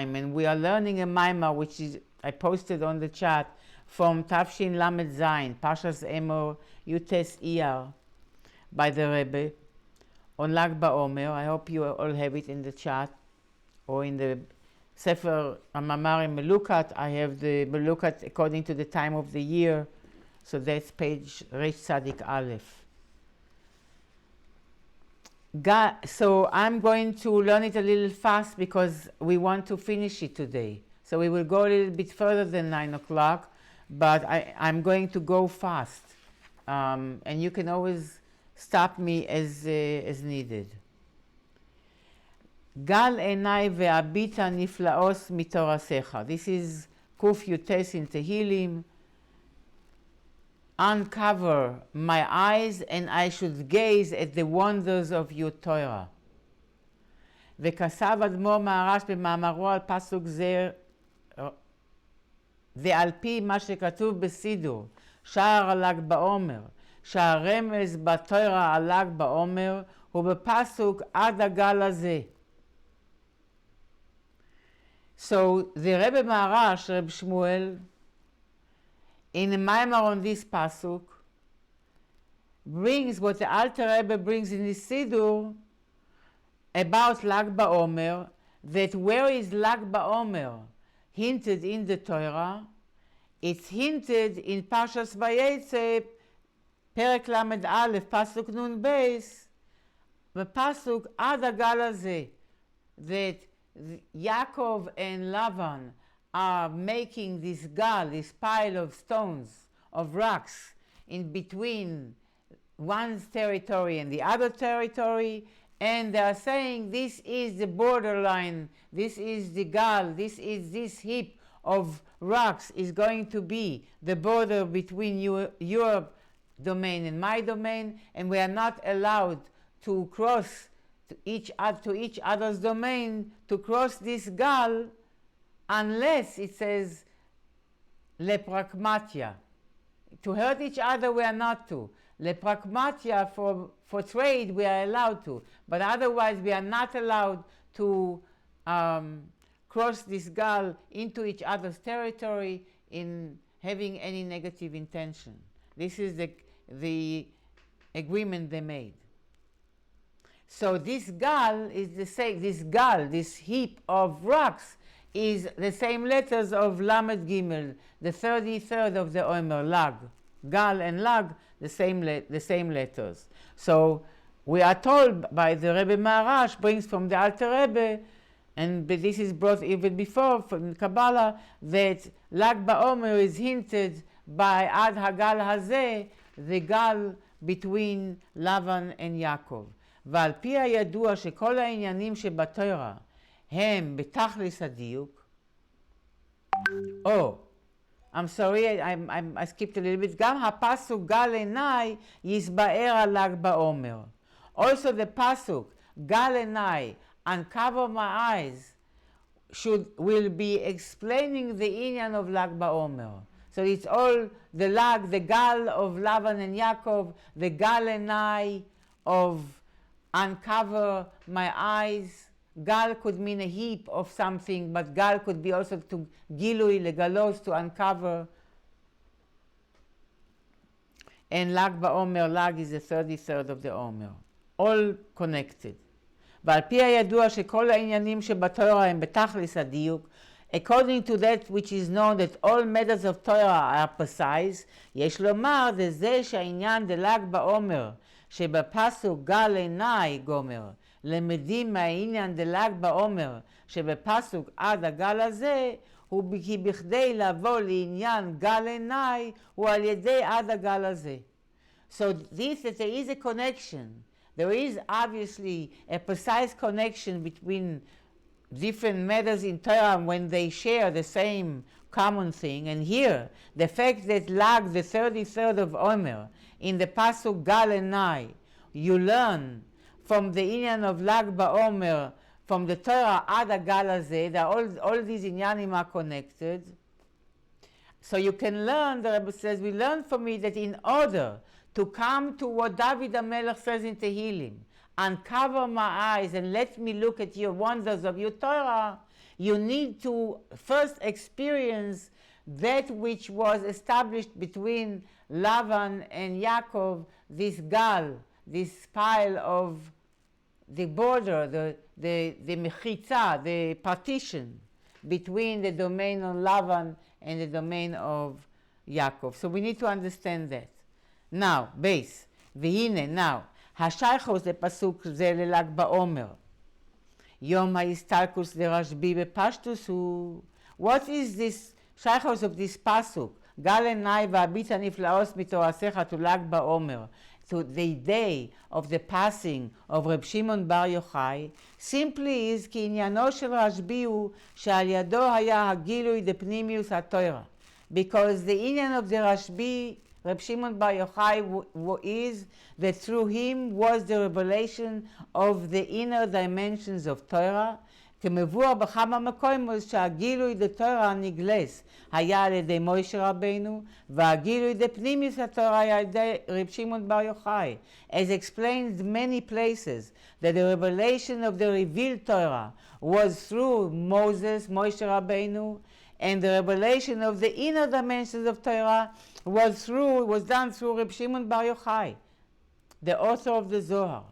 and we are learning a Maimar which is I posted on the chat from Tafshin Lamed Zayin, Pashas Emor Yutes Iyar, by the Rebbe on Lag BaOmer. I hope you all have it in the chat or in the Sefer Amamarim Melukat. I have the Melukat according to the time of the year, so that's page Resh Tzadik Aleph. So I'm going to learn it a little fast because we want to finish it today. So we will go a little bit further than 9 o'clock, but I'm going to go fast. And you can always stop me as needed. Gal Einai ve'abita niflaos mitorasecha. This is Kuf Yutes in Tehillim. Uncover my eyes and I should gaze at the wonders of your Torah. וכתב אדמו"ר מהר"ש במאמרו על פסוק זה ועל פי מה שכתוב בסידור שער הל"ג בעומר שהרמז בתורה על ל"ג בעומר הוא בפסוק עד הגל הזה. So the Rebbe Maharash, Reb Shmuel, in the Maimar on this pasuk, brings what the Alter Rebbe brings in the Sidur about Lag BaOmer, that where is Lag BaOmer hinted in the Torah, it's hinted in Parshas Vayetze, Perek Lamed Aleph, pasuk Nun Beis, the pasuk Ad Hagal Hazeh, that Yaakov and Lavan are making this gal, this pile of stones, of rocks, in between one's territory and the other territory, and they are saying this is the borderline, this is the gal, this heap of rocks is going to be the border between your domain and my domain, and we are not allowed to cross to each other's domain, to cross this gal, unless it says leprakmatia. To hurt each other we are not to. Leprakmatia, for trade we are allowed to, but otherwise we are not allowed to cross this gal into each other's territory in having any negative intention. This is the agreement they made. So this gal is the same, this heap of rocks is the same letters of Lamed Gimel, the 33rd of the Omer, Lag. Gal and Lag, the same letters. So we are told by the Rebbe Maharash, brings from the Alter Rebbe, and this is brought even before from Kabbalah, that Lag BaOmer is hinted by Ad Hagal Hazeh, the gal between Lavan and Yaakov. ועל פי הידוע שכל העניינים שבתורה הם בתכלס הדיוק. I'm sorry, I skipped a little bit. גם הפסוק גל עיניי יסבאר על ל"ג בעומר. Also the pasuk גל עיניי, uncover my eyes, will be explaining the inyan of ל"ג בעומר. So it's all the lag, the gal of Lavan and Yaakov, the gal enai of uncover my eyes. Gal could mean a heap of something, but gal could be also to gilui, legalos, to uncover. And lag ba'omer, lag is the 33rd of the Omer. All connected. ועל פי הידוע שכל העניינים שבתורה הם בתכלס הדיוק, according to that which is known that all matters of Torah are precise, יש לומר זה שהעניין דל"ג בעומר שבפסוק גל עיניי גומר, למדים מהעניין דל"ג בעומר שבפסוק עד הגל הזה, הוא כי בכדי לבוא לעניין גל עיניי הוא על ידי עד הגל הזה. So this, that there is a connection, there is obviously a precise connection between different matters in Torah when they share the same common thing. And here, the fact that Lag, the 33rd of Omer, in the Pasuk Gal Einai, you learn from the inyan of Lag BaOmer, from the Torah Ad Hagal Hazeh, that all these inyanim are connected. So you can learn, the Rebbe says, we learn from it that in order to come to what David HaMelech says in Tehillim, uncover my eyes and let me look at your wonders of your Torah, you need to first experience that which was established between Lavan and Yaakov, this gal, this pile of the border, the mechitza, the partition between the domain of Lavan and the domain of Yaakov. So we need to understand that. Now, base, והנה, now, השייכות לפסוק זה לל"ג בעומר. יום ההסתלקות לרשב"י בפשטוס הוא... What is this שייכות of this pasuk? גל עיני והביט הנפלאות מתורתך to ל"ג בעומר. To the day of the passing of Reb Shimon Bar Yochai, simply is כי עניינו של רשב"י הוא שעל ידו היה הגילוי דפנימיוס התורה. Because the עניין of the Rashbi, Reb Shimon Bar Yochai, is that through him was the revelation of the inner dimensions of Torah, כמבואר בכמה מקומות שהגילוי דתורה נגלס היה על ידי מוישה רבנו, והגילוי דפנימיוס התורה היה על ידי רב שמעון בר יוחאי. As explained in many places, that the revelation of the revealed Torah was through Moses, Moshe Rabbeinu, and the revelation of the inner dimensions of Torah was done through Reb Shimon Bar Yochai, the author of the Zohar.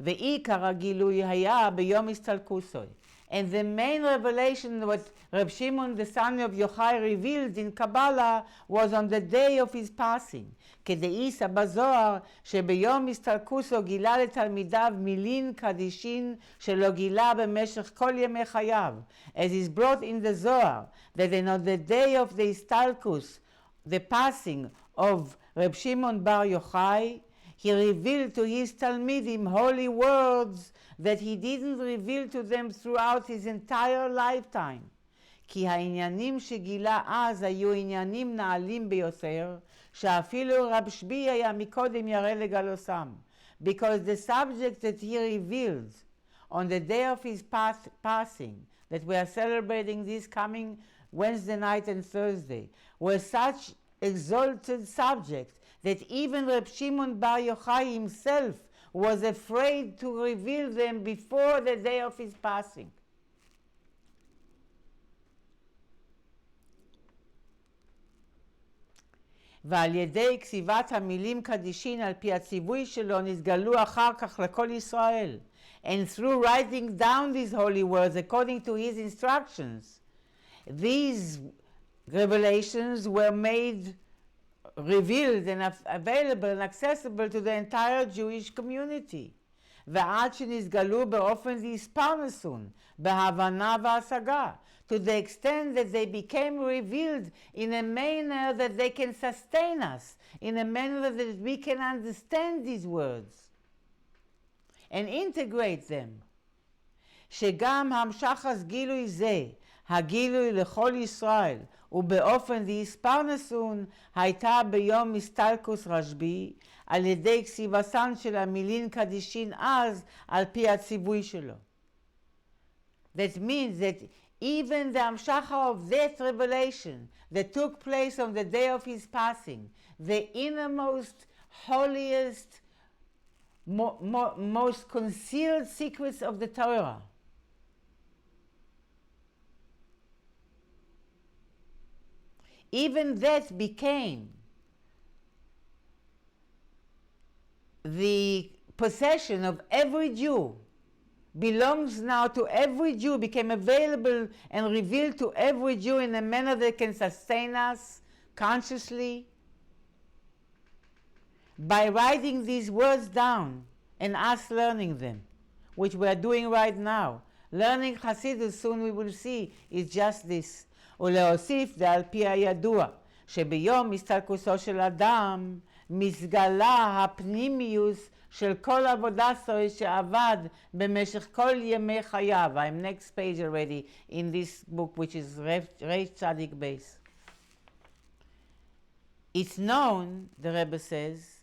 ועיקר הגילוי היה ביום הסתלקותו. And the main revelation what Reb Shimon, the son of Yochai, revealed in Kabbalah was on the day of his passing. כדאיסא בזוהר שביום הסתלקותו גילה לתלמידיו מילין קדישין שלא גילה במשך כל ימי חייו. As is brought in the Zohar, that on the day of the הסתלקות, the passing of Reb Shimon Bar Yochai, he revealed to his Talmidim holy words that he didn't reveal to them throughout his entire lifetime. כי העניינים שגילה אז היו עניינים נעלים ביותר, שאפילו רב שבי היה מקודם ירא לגלוסם. Because the subject that he revealed on the day of his passing, that we are celebrating this coming Wednesday night and Thursday, were such exalted subject that even Reb Shimon Bar Yochai himself was afraid to reveal them before the day of his passing. ועל ידי כתיבת המילים קדישין על פי הציווי שלו נסגלו אחר כך לכל ישראל. And through writing down these holy words according to his instructions, these revelations were made revealed and available and accessible to the entire Jewish community. ועד שנסגלו באופן והספרנסון, בהבנה והשגה, to the extent that they became revealed in a manner that they can sustain us, in a manner that we can understand these words and integrate them. שגם המשך גילוי זה, הגילוי לכל ישראל, ובאופן והספרנסון הייתה ביום הסתלקות רשב"י על ידי כתיבתן של המילין קדישין אז על פי הציווי שלו. That means that even the המשכה of that revelation that took place on the day of his passing, the innermost, holiest, most concealed secrets of the Torah, even that became the possession of every Jew, belongs now to every Jew, became available and revealed to every Jew in a manner that can sustain us consciously. By writing these words down and us learning them, which we are doing right now. Learning Chassidus, soon we will see, is just this. ולהוסיף ועל פי הידוע שביום הסתלקותו של אדם מסגלה הפנימיוס של כל עבודתו שעבד במשך כל ימי חייו. I'm next page already in this book which is Reish Tzadik Beis. It's known, the Rebbe says,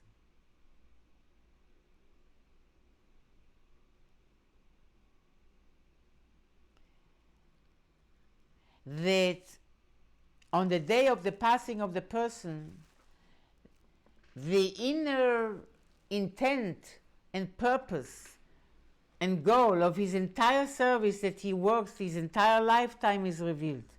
that on the day of the passing of the person, the inner intent and purpose and goal of his entire service that he works his entire lifetime is revealed.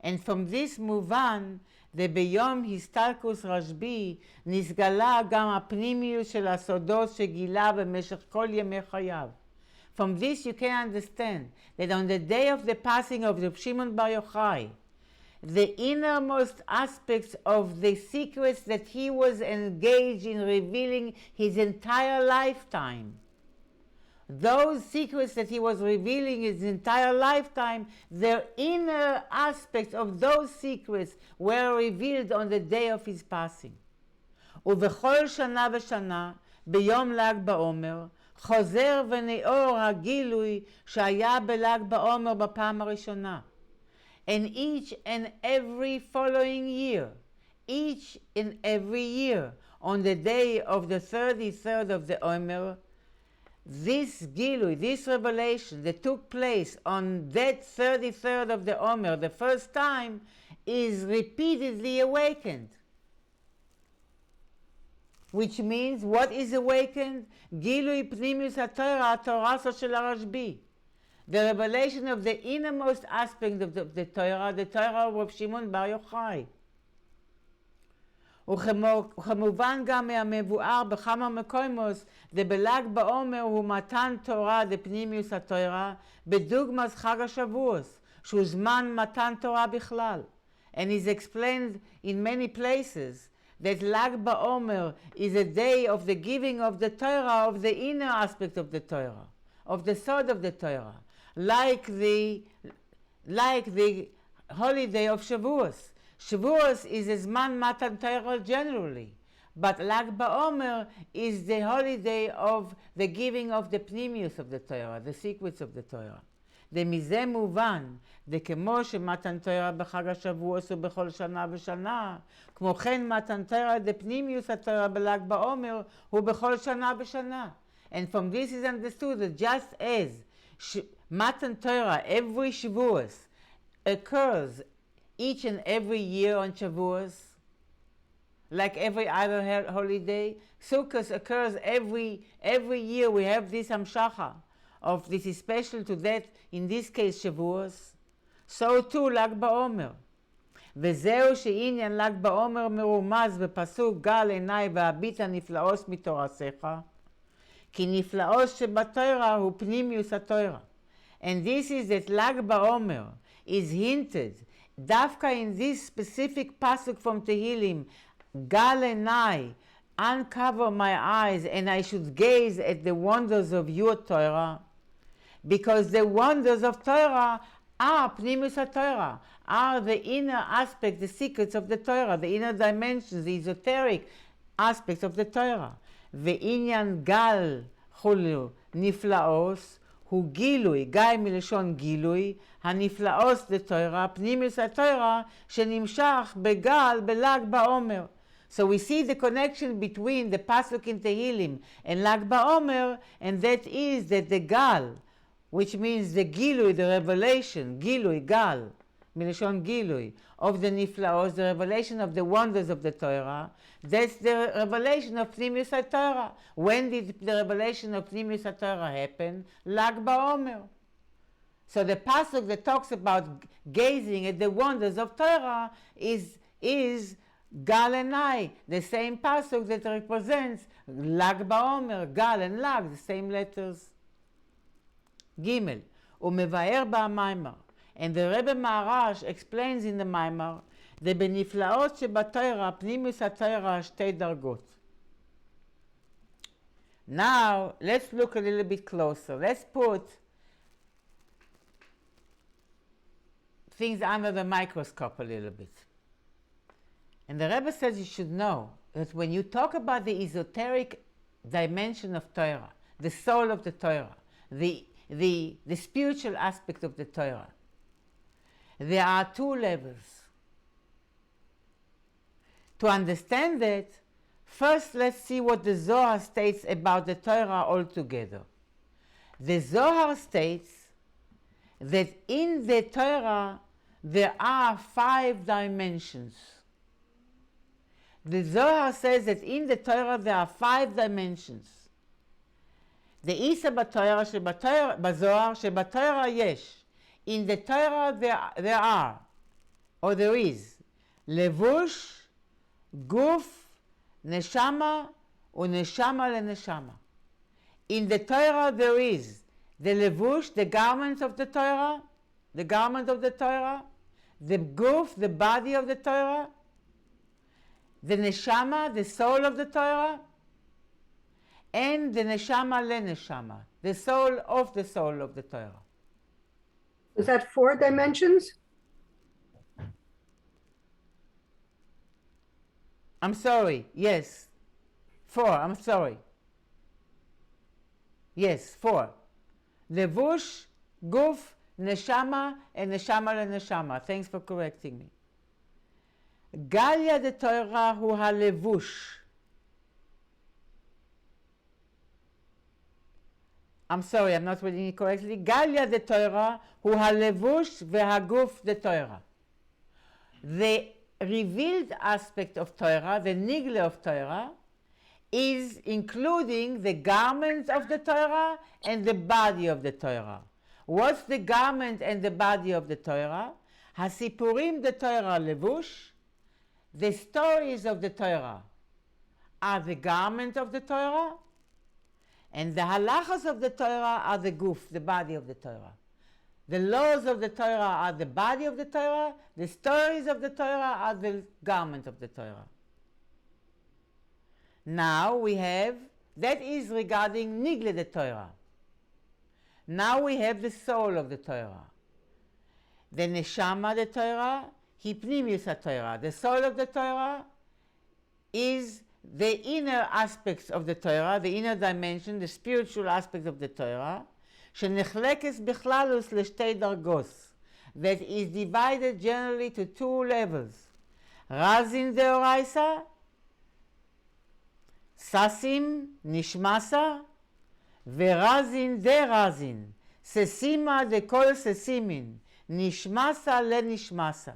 And from this מובן, וביום הסתלקוס רשב"י נסגלה גם הפנימיות של הסודות שגילה במשך כל ימי חייו. From this you can understand that on the day of the passing of Reb Shimon Bar Yochai, the innermost aspects of the secrets that he was engaged in revealing his entire lifetime, those secrets that he was revealing his entire lifetime, the inner aspects of those secrets were revealed on the day of his passing. ובכל שנה ושנה, ביום ל"ג בעומר, חוזר ונאור הגילוי שהיה בל"ג בעומר בפעם הראשונה. And each and every following year, each and every year, on the day of the 33rd of the Omer, this Gilui, this revelation that took place on that 33rd of the Omer, the first time, is repeatedly awakened. Which means, what is awakened? Gilui Pnimius HaTorah, Torah shel Rashbi. The revelation of the innermost aspect of the Torah of Reb Shimon Bar Yochai. וכמובן גם מהמבואר בכמה מקומות, ובל"ג בעומר הוא מתן תורה דפנימיוס התורה, בדוגמת חג השבועות, שהוא זמן מתן תורה בכלל. And is explained in many places that Lag BaOmer is a day of the giving of the Torah, of the inner aspect of the Torah, of the sod of the Torah, like the holiday of Shavuos. Shavuos is a Zman Matan Torah generally, but Lag BaOmer is the holiday of the giving of the pnimius of the Torah, the secrets of the Torah. ומזה מובן, וכמו שמתן תורה בחג השבועות ובכל שנה ושנה, כמו כן מתן תורה דפנימיוס התורה בל"ג בעומר הוא בכל שנה ושנה. And from this is understood that just as Matan Torah every Shavuos occurs each and every year on Shavuos, like every other holiday, Sukkot occurs every year. We have this Hamshacha of this is special to that, in this case Shavuos. So too Lag BaOmer. וזהו שעניין ל"ג בעומר מרומז בפסוק גל עיניי והביט הנפלאות מתורתך, כי נפלאות שבתורה הוא פנימיוס התורה. And this is that Lag BaOmer is hinted דווקא in this specific pasuk from Tehillim, Gal Einai, uncover my eyes and I should gaze at the wonders of your Torah, because the wonders of Torah are Pnimus HaTorah, are the inner aspects, the secrets of the Torah, the inner dimensions, the esoteric aspects of the Torah. ועניין גל חולו נפלאות הוא גילוי, גיא מלשון גילוי, הנפלאות לתורה, פנימיוס התורה, שנמשך בגל בל"ג בעומר. So we see the connection between the pasuk in Tehillim and Lag BaOmer, and that is that the gal, which means the gilui, the revelation, gilui, gal, milashon gilui, of the niflaos, the revelation of the wonders of the Torah, that's the revelation of Pnimius HaTorah. When did the revelation of Pnimius HaTorah happen? Lag BaOmer. So the pasuk that talks about gazing at the wonders of Torah is Gal Einai, the same pasuk that represents Lag BaOmer, Gal and Lag, the same letters. Gimel, ומבאר במיימר, and the Rebbe Maharash explains in the Maimar, ובנפלאות שבתורה, פנימיוס התורה, שתי דרגות. Now, let's look a little bit closer. Let's put things under the microscope a little bit. And the Rebbe says you should know that when you talk about the esoteric dimension of Torah, the soul of the Torah, the spiritual aspect of the Torah, there are two levels. To understand that, first let's see what the Zohar states about the Torah altogether. The Zohar states that in the Torah there are 5 dimensions. The Zohar says that in the Torah there are 5 dimensions. דאיסא בתורה בזוהר שבתורה יש. In the Torah there are, or there is, לבוש, גוף, נשמה ונשמה לנשמה. In the Torah there is the levush, the garments of the Torah, the garment of the Torah, the guf, the body of the Torah, the neshama, the soul of the Torah, and the neshama le-neshama, the soul of the Torah. Is that 4 dimensions? I'm sorry, yes. 4, I'm sorry. Yes, 4. Levush, guf, neshama, and neshama le-neshama. Thanks for correcting me. Galia de Torah hu ha-levush. I'm sorry, I'm not reading it correctly. Galia de Torah hu ha-levush ve-ha-guf de Torah. The revealed aspect of Torah, the nigle of Torah, is including the garments of the Torah and the body of the Torah. What's the garment and the body of the Torah? Hasipurim de Torah levush. The stories of the Torah are the garment of the Torah, and the halachas of the Torah are the guf, the body of the Torah. The laws of the Torah are the body of the Torah, the stories of the Torah are the garment of the Torah. Now we have, that is regarding nigle the Torah. Now we have the soul of the Torah. The neshama the Torah, hipnimius ha-Torah. The soul of the Torah is the inner aspects of the Torah, the inner dimension, the spiritual aspect of the Torah, שנחלקת בכללוס לשתי דרגות, that is divided generally to 2 levels. רזין דאורייסה, ססים נשמסה, ורזין דרזין, ססימה דכל ססימין, נשמסה לנשמסה.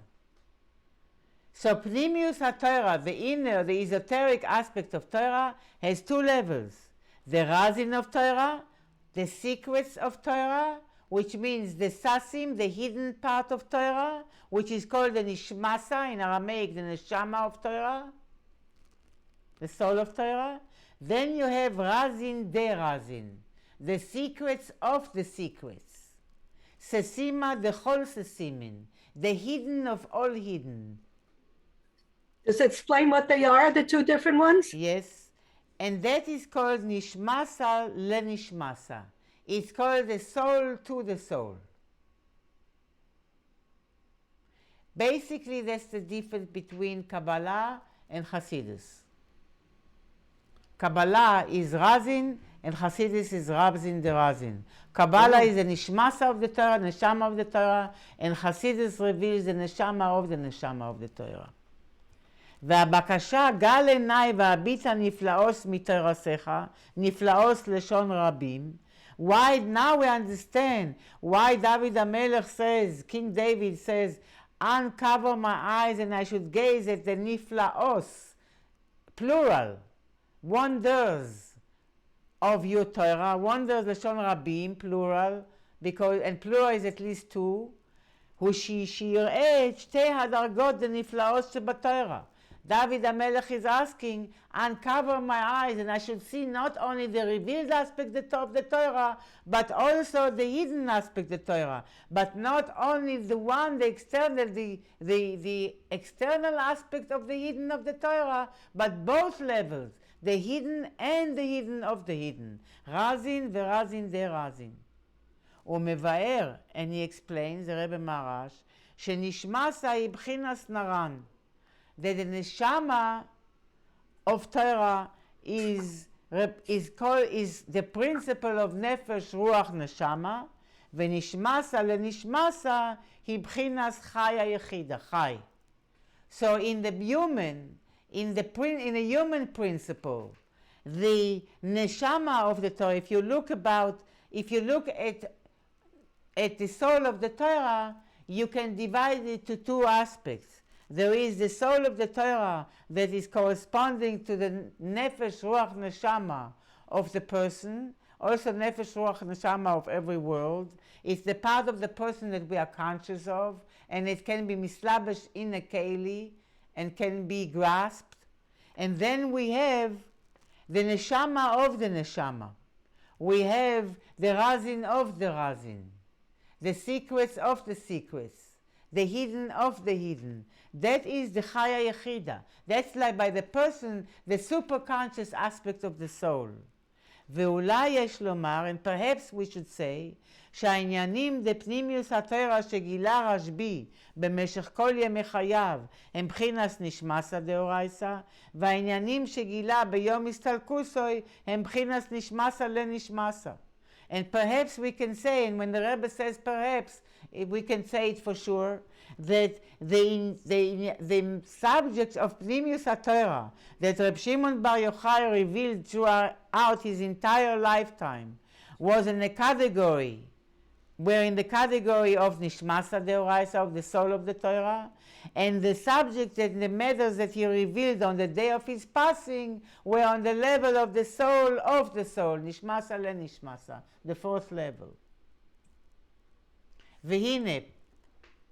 So Pnimius HaTorah, the inner, the esoteric aspect of Torah, has 2 levels. The Razin of Torah, the secrets of Torah, which means the Sasim, the hidden part of Torah, which is called the Nishmasa, in Aramaic, the Neshama of Torah, the soul of Torah. Then you have Razin de Razin, the secrets of the secrets. Sesima de Chol Sesimin, the hidden of all hidden. Does it explain what they are, the 2 different ones? Yes, and that is called Nishmasa le-Nishmasa. It's called the soul to the soul. Basically, that's the difference between Kabbalah and Chassidus. Kabbalah is Razin, and Chassidus is Razin de Razin. Kabbalah is the Nishmasa of the Torah, Neshama of the Torah, and Chassidus reveals the Neshama of the Torah. והבקשה גל עיניי והביטה נפלאוס מתרסך, נפלאוס לשון רבים. Why now we understand why David HaMelech says, King David says, uncover my eyes and I should gaze at the niflaos, plural, wonders of your Torah, wonders לשון רבים, plural, because, and plural is at least 2, הוא שיראה את שתי הדרגות הנפלאות שבתורה. David HaMelech is asking, uncover my eyes and I should see not only the revealed aspect of the Torah, but also the hidden aspect of the Torah. But not only the one, the external aspect of the hidden of the Torah, but both levels, the hidden and the hidden of the hidden. Razin verazin de razin. הוא מבאר, and he explains, the Rebbe Marash, שנשמסה היא בחינס נרן. That the neshama of Torah is the principle of nefesh ruach neshama, ונשמסה לנשמסה היא בחינת חיה יחידה, חי. So in the human principle, the neshama of the Torah, if you look at the soul of the Torah, you can divide it to 2 aspects. There is the soul of the Torah that is corresponding to the nefesh ruach neshama of the person, also nefesh, ruach, neshama of every world. It's the part of the person that we are conscious of, and it can be mislabesh in a keli and can be grasped. And then we have the neshama of the neshama. We have the razin of the razin, the secrets of the secrets, the hidden of the hidden. That is the chaya yechida. That's like by the person, the superconscious aspect of the soul. ואולי יש לומר, and perhaps we should say, שהעניינים דפנימיוס התורה שגילה רשב"י במשך כל ימי חייו הם בחינס נשמסה דאורייסה, והעניינים שגילה ביום הסתלקוסוי הם בחינס נשמסה לנשמסה. And perhaps we can say, and when the Rebbe says perhaps, we can say it for sure, that the subject of Pnimius HaTorah that Reb Shimon Bar Yochai revealed throughout his entire lifetime was in a category, were in the category of Nishmasa Deoraisa, of the soul of the Torah, and the subject and the matters that he revealed on the day of his passing were on the level of the soul, Nishmasa le Nishmasa, the fourth level. V'hine,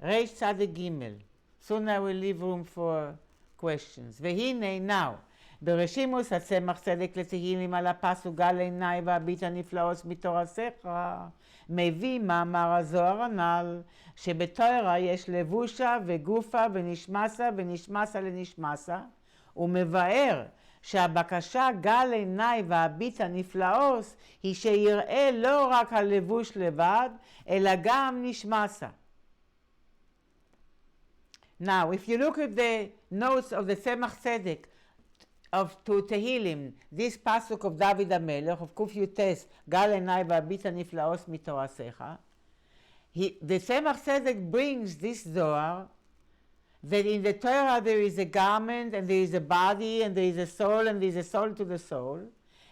Reish Tzaddik Gimel. Soon I will leave room for questions. והנה, now, ברשימוס הצמח צדק לתהילים על הפסוק גל עיני והביט הנפלאות מתורתך, מביא מאמר הזוהר הנ"ל, שבתורה יש לבושה וגופה ונשמסה ונשמסה לנשמסה, ומבאר שהבקשה גל עיני והביט הנפלאות היא שיראה לא רק הלבוש לבד, אלא גם נשמסה. Now, if you look at the notes of the Tzemach Tzedek to Tehillim, this pasuk of David HaMelech, of Kuf Yutes, Gal Einai v'abit haniflaos mitorasecha, the Tzemach Tzedek brings this Zohar, that in the Torah there is a garment, and there is a body, and there is a soul, and there is a soul to the soul,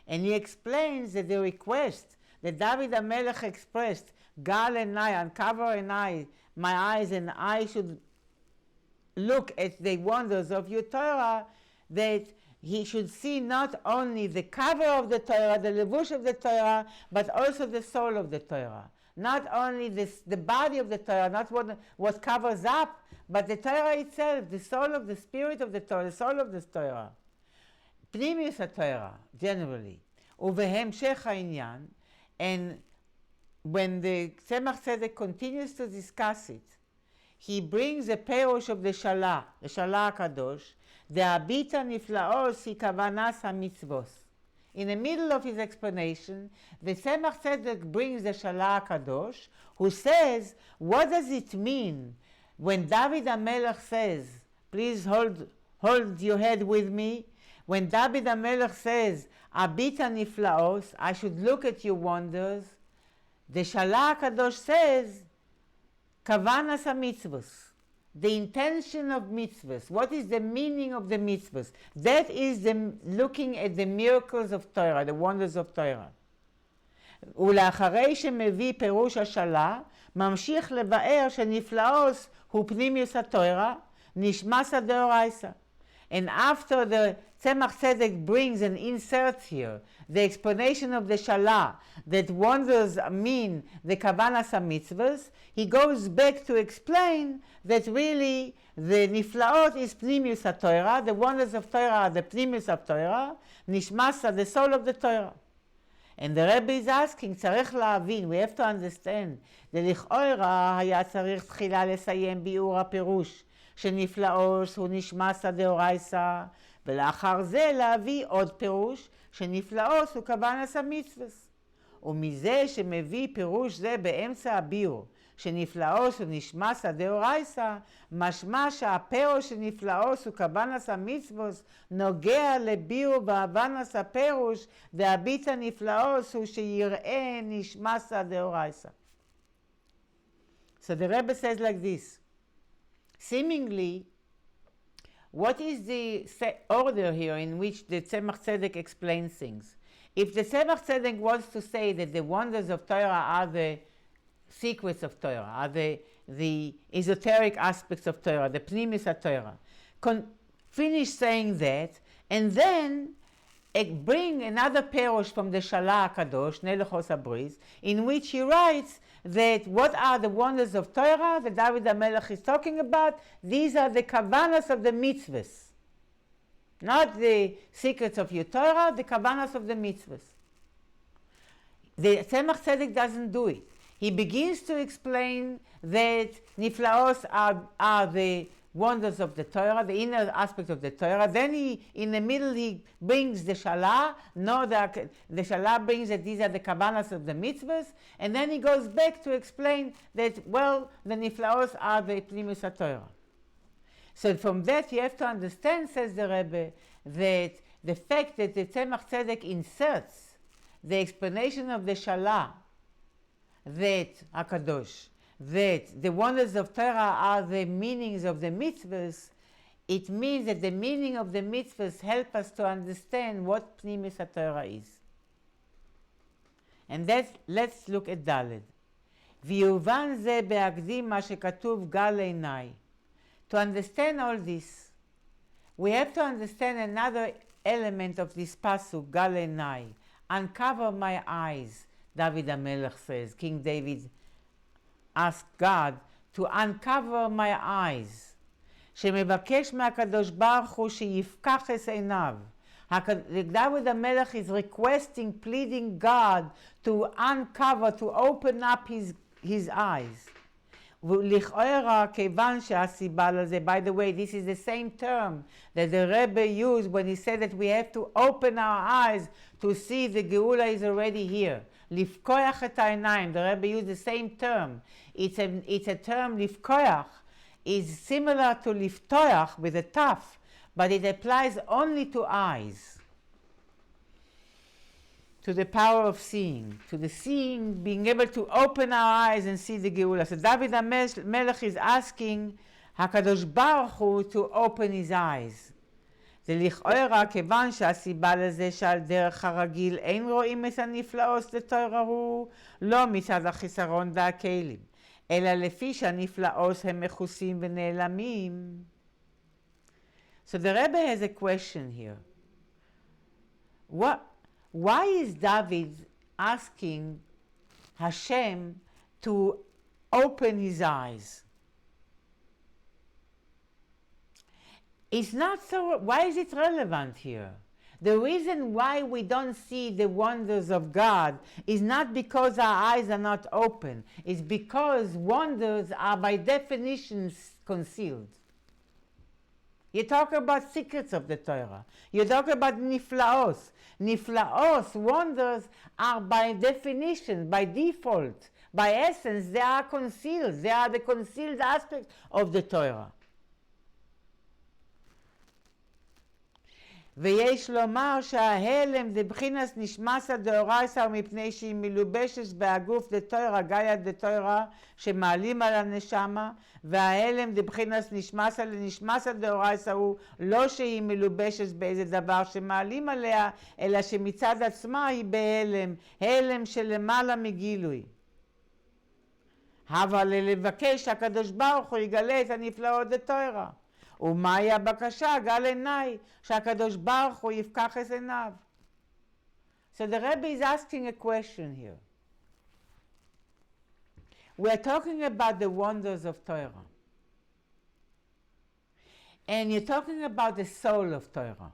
and he explains that the request that David HaMelech expressed, Gal Einai, uncover Einai, my eyes, and I should look at the wonders of your Torah, that he should see not only the cover of the Torah, the levush of the Torah, but also the soul of the Torah. Not only the body of the Torah, not what covers up, but the Torah itself, the soul of the spirit of the Torah, the soul of the Torah. Pnimius HaTorah, generally. ובהמשך העניין, and when the Tzemach Tzedek continues to discuss it, he brings a perush of the Shalah HaKadosh, the Abita Niflaos hi Kavanas HaMitzvos. In the middle of his explanation, the Tzemach Tzedek brings the Shalah HaKadosh, who says, what does it mean when David HaMelech says, please hold your head with me, when David HaMelech says, Abita Niflaos, I should look at your wonders, the Shalah HaKadosh says, Kavanas HaMitzvos, the intention of mitzvahs. What is the meaning of the mitzvahs? That is the looking at the miracles of Torah, the wonders of Torah. ולאחרי שמביא פירוש השאלה, ממשיך לבאר שנפלאות הוא פנימיוס התורה, נשמסה דאורייסה. And after the Tzemach Tzedek brings and inserts here the explanation of the Shalah, that wonders mean the Kavanas HaMitzvahs, he goes back to explain that really the Niflaot is Pnimius HaTorah, the wonders of Torah are the Pnimius of Torah, Nishmasa, the soul of the Torah. And the Rebbe is asking, צריך להבין, we have to understand, לכאורה היה צריך תחילה לסיים ביאור הפירוש, שנפלאות הוא נשמסה דאורייסה, ולאחר זה להביא עוד פירוש, שנפלאות הוא כוונס המצווס. ומזה שמביא פירוש זה באמצע הביאור, שנפלאות הוא נשמסה דאורייסה, משמע שהפירוש שנפלאות הוא כוונס המצווס, נוגע לביאור בהבנס הפירוש, והביט הנפלאות הוא שיראה נשמסה דאורייסה. So the Rebbe says like this, seemingly, what is the order here in which the Tzemach Tzedek explains things? If the Tzemach Tzedek wants to say that the wonders of Torah are the secrets of Torah, are the esoteric aspects of Torah, the Pnimis HaTorah, finish saying that, and then bring another perush from the Shala HaKadosh, Nelechos HaBris, in which he writes that what are the wonders of Torah that David HaMelech is talking about? These are the kavanas of the mitzvahs. Not the secrets of your Torah, the kavanas of the mitzvahs. The Tzemach Tzedek doesn't do it. He begins to explain that Niflaos are the wonders of the Torah, the inner aspect of the Torah. Then in the middle, he brings the Shalah. No, the Shalah brings that these are the kavanas of the mitzvahs. And then he goes back to explain that, well, the Niflaos are the Pnimus HaTorah. So from that, you have to understand, says the Rebbe, that the fact that the Tzemach Tzedek inserts the explanation of the Shalah, that HaKadosh, that the wonders of Torah are the meanings of the mitzvahs, it means that the meaning of the mitzvahs help us to understand what Pnimis HaTorah is. And let's look at Daled. ויובן זה בהקדים מה שכתוב גל עיניי. To understand all this, we have to understand another element of this pasuk, Gal Einai. Uncover my eyes, David HaMelech says. King David asked God to uncover my eyes. שמבקש מהקדוש ברוך הוא שיפקח את עיניו. David HaMelech is requesting, pleading God to uncover, to open up his eyes. לכאורה, כיוון שהסיבה לזה, by the way, this is the same term that the Rebbe used when he said that we have to open our eyes to see the Geula is already here. לפקוח את העיניים, the Rebbe used the same term. It's a term, לפקוח, is similar to לפתוח with a taf, but it applies only to eyes. To the power of seeing, to the seeing, being able to open our eyes and see the Geula. So David HaMelech is asking HaKadosh Baruch Hu to open his eyes. זה לכאורה כיוון שהסיבה לזה שעל דרך הרגיל אין רואים את הנפלאות לתורה הוא לא מצד החיסרון והכלים, אלא לפי שהנפלאות הם מכוסים ונעלמים. So the Rebbe has a question here. Why is David asking Hashem to open his eyes? It's not so. Why is it relevant here? The reason why we don't see the wonders of God is not because our eyes are not open. It's because wonders are by definition concealed. You talk about secrets of the Torah. You talk about niflaos. Niflaos, wonders, are by definition, by default, by essence, they are concealed. They are the concealed aspect of the Torah. ויש לומר שההלם דבחינס נשמסה דאורייסה ומפני שהיא מלובשת בהגוף דתוירה גאיה דתוירה שמעלים על הנשמה, וההלם דבחינס נשמסה לנשמסה דאורייסה הוא לא שהיא מלובשת באיזה דבר שמעלים עליה, אלא שמצד עצמה היא בהלם, הלם שלמעלה מגילוי. אבל לבקש הקדוש ברוך הוא יגלה את הנפלאות דתוירה. ומהי הבקשה? גל עיניי, שהקדוש ברוך הוא יפקח את עיניו. So the Rebbe is asking a question here. We are talking about the wonders of Torah. And you're talking about the soul of Torah.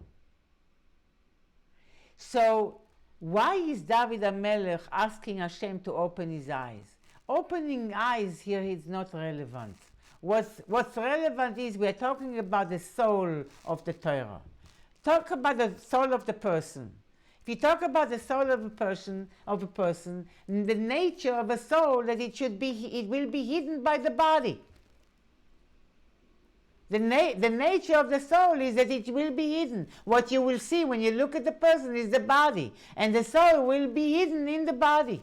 So why is David HaMelech asking Hashem to open his eyes? Opening eyes here is not relevant. What's relevant is we are talking about the soul of the Torah. Talk about the soul of the person. If you talk about the soul of a person, the nature of a soul that it will be hidden by the body. The nature of the soul is that it will be hidden. What you will see when you look at the person is the body, and the soul will be hidden in the body.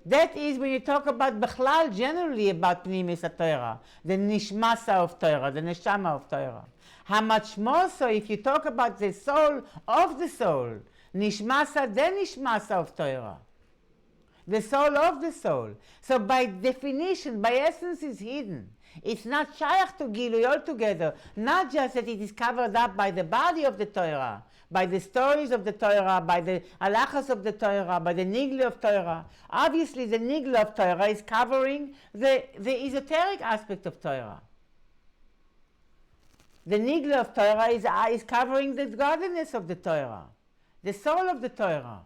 That is when you talk about Bechlal, generally about Pnimis HaTorah, the Nishmasa of Torah, the Neshama of Torah. How much more so if you talk about the soul of the soul, Nishmasa, the Nishmasa of Torah, the soul of the soul. So by definition, by essence, is hidden. It's not shaykh to Gilui altogether. Not just that it is covered up by the body of the Torah, by the stories of the Torah, by the halachas of the Torah, by the nigla of Torah. Obviously, the nigla of Torah is covering the esoteric aspect of Torah. The nigla of Torah is covering the godliness of the Torah, the soul of the Torah.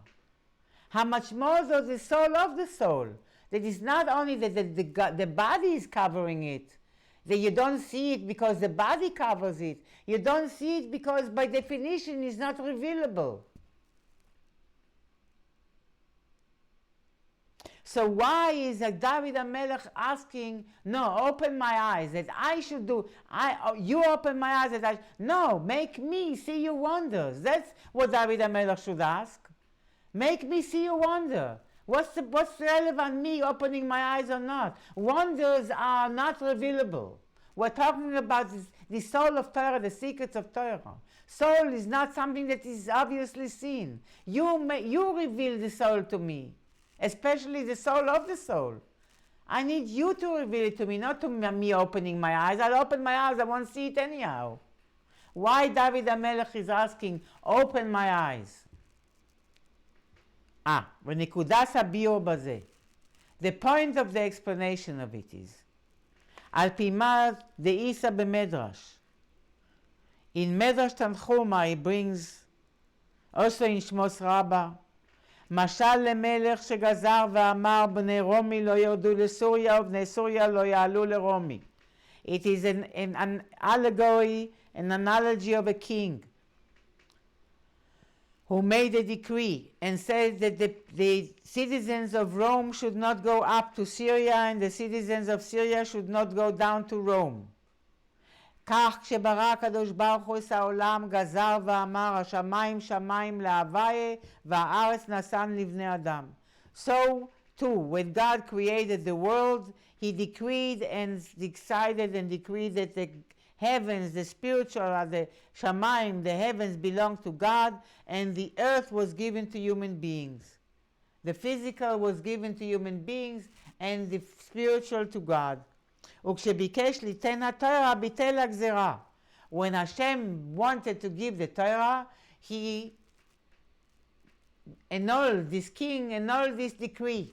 How much more so the soul of the soul? That is not only that the body is covering it, that you don't see it because the body covers it. You don't see it because by definition it's not revealable. So why is David HaMelech asking, no, open my eyes, that I should do, you open my eyes, that no, make me see your wonders. That's what David HaMelech should ask. Make me see your wonder. What's relevant, me opening my eyes or not? Wonders are not revealable. We're talking about the soul of Torah, the secrets of Torah. Soul is not something that is obviously seen. You reveal the soul to me, especially the soul of the soul. I need you to reveal it to me, not to me opening my eyes. I'll open my eyes, I won't see it anyhow. Why David HaMelech is asking, open my eyes? ונקודת הביור בזה. The point of the explanation of it is, על פי מה דאיסא במדרש. In Medrash Tanchuma he brings, also in Shmos Rabbah, משל למלך שגזר ואמר בני רומי לא ירדו לסוריה ובני סוריה לא יעלו לרומי. It is an allegory, an analogy of a king who made a decree and said that the citizens of Rome should not go up to Syria and the citizens of Syria should not go down to Rome. כך כשברא הקדוש ברוך הוא את העולם גזר ואמר השמיים שמיים להוויה והארץ נתן לבני אדם. So too, when God created the world, he decreed and decided and decreed that the heavens, the spiritual, the shamayim, the heavens belong to God, and the earth was given to human beings. The physical was given to human beings, and the spiritual to God. וכשביקש ליתן התורה ביטל הגזרה. When Hashem wanted to give the Torah, he annulled, this king annulled this decree.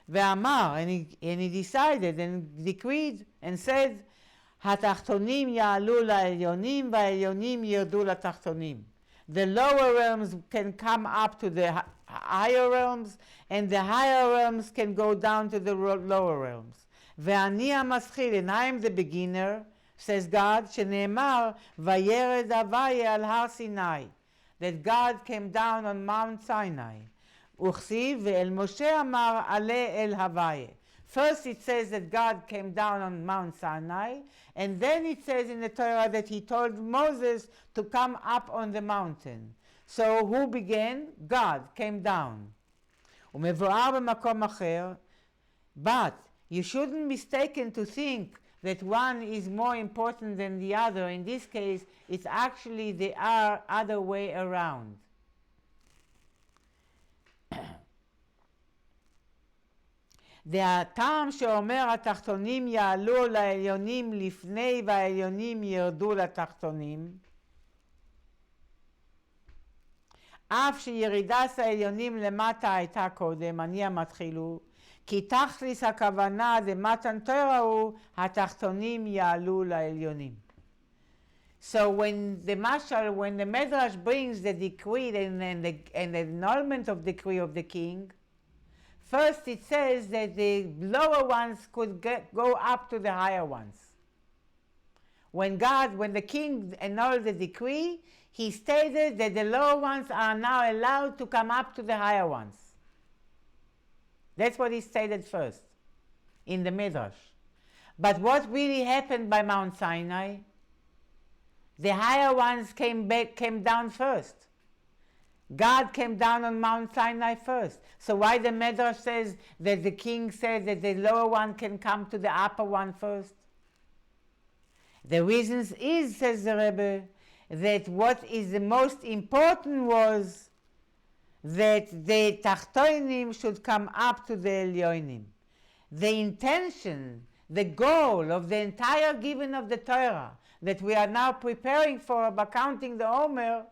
ואמר, and he decided and decreed and said, התחתונים יעלו לעליונים והעליונים ירדו לתחתונים. The lower realms can come up to the higher realms, and the higher realms can go down to the lower realms. ואני המתחיל, and I am the beginner, says God, שנאמר, וירד הוויה על הר סיני, that God came down on Mount Sinai. וכתיב, ואל משה אמר, עלה אל הוויה. First it says that God came down on Mount Sinai, and then it says in the Torah that he told Moses to come up on the mountain. So who began? God came down. ומבואר במקום אחר, but you shouldn't mistaken to think that one is more important than the other. In this case, it's actually the other way around. והטעם שאומר התחתונים יעלו לעליונים לפני והעליונים ירדו לתחתונים, אף שירידת העליונים למטה הייתה קודם, אני המתחילו, כי תכלס הכוונה למתן תורה הוא התחתונים יעלו לעליונים. So when the Medrash brings the decree and the annulment of the decree of the king, first it says that the lower ones could go up to the higher ones. When the king annulled the decree, he stated that the lower ones are now allowed to come up to the higher ones. That's what he stated first in the Midrash. But what really happened by Mount Sinai? The higher ones came down first. God came down on Mount Sinai first. So why the Midrash says that the king said that the lower one can come to the upper one first? The reason is, says the Rebbe, that what is the most important was that the Tachtonim should come up to the Elyonim. The intention the goal of the entire giving of the Torah that we are now preparing for by counting the Omer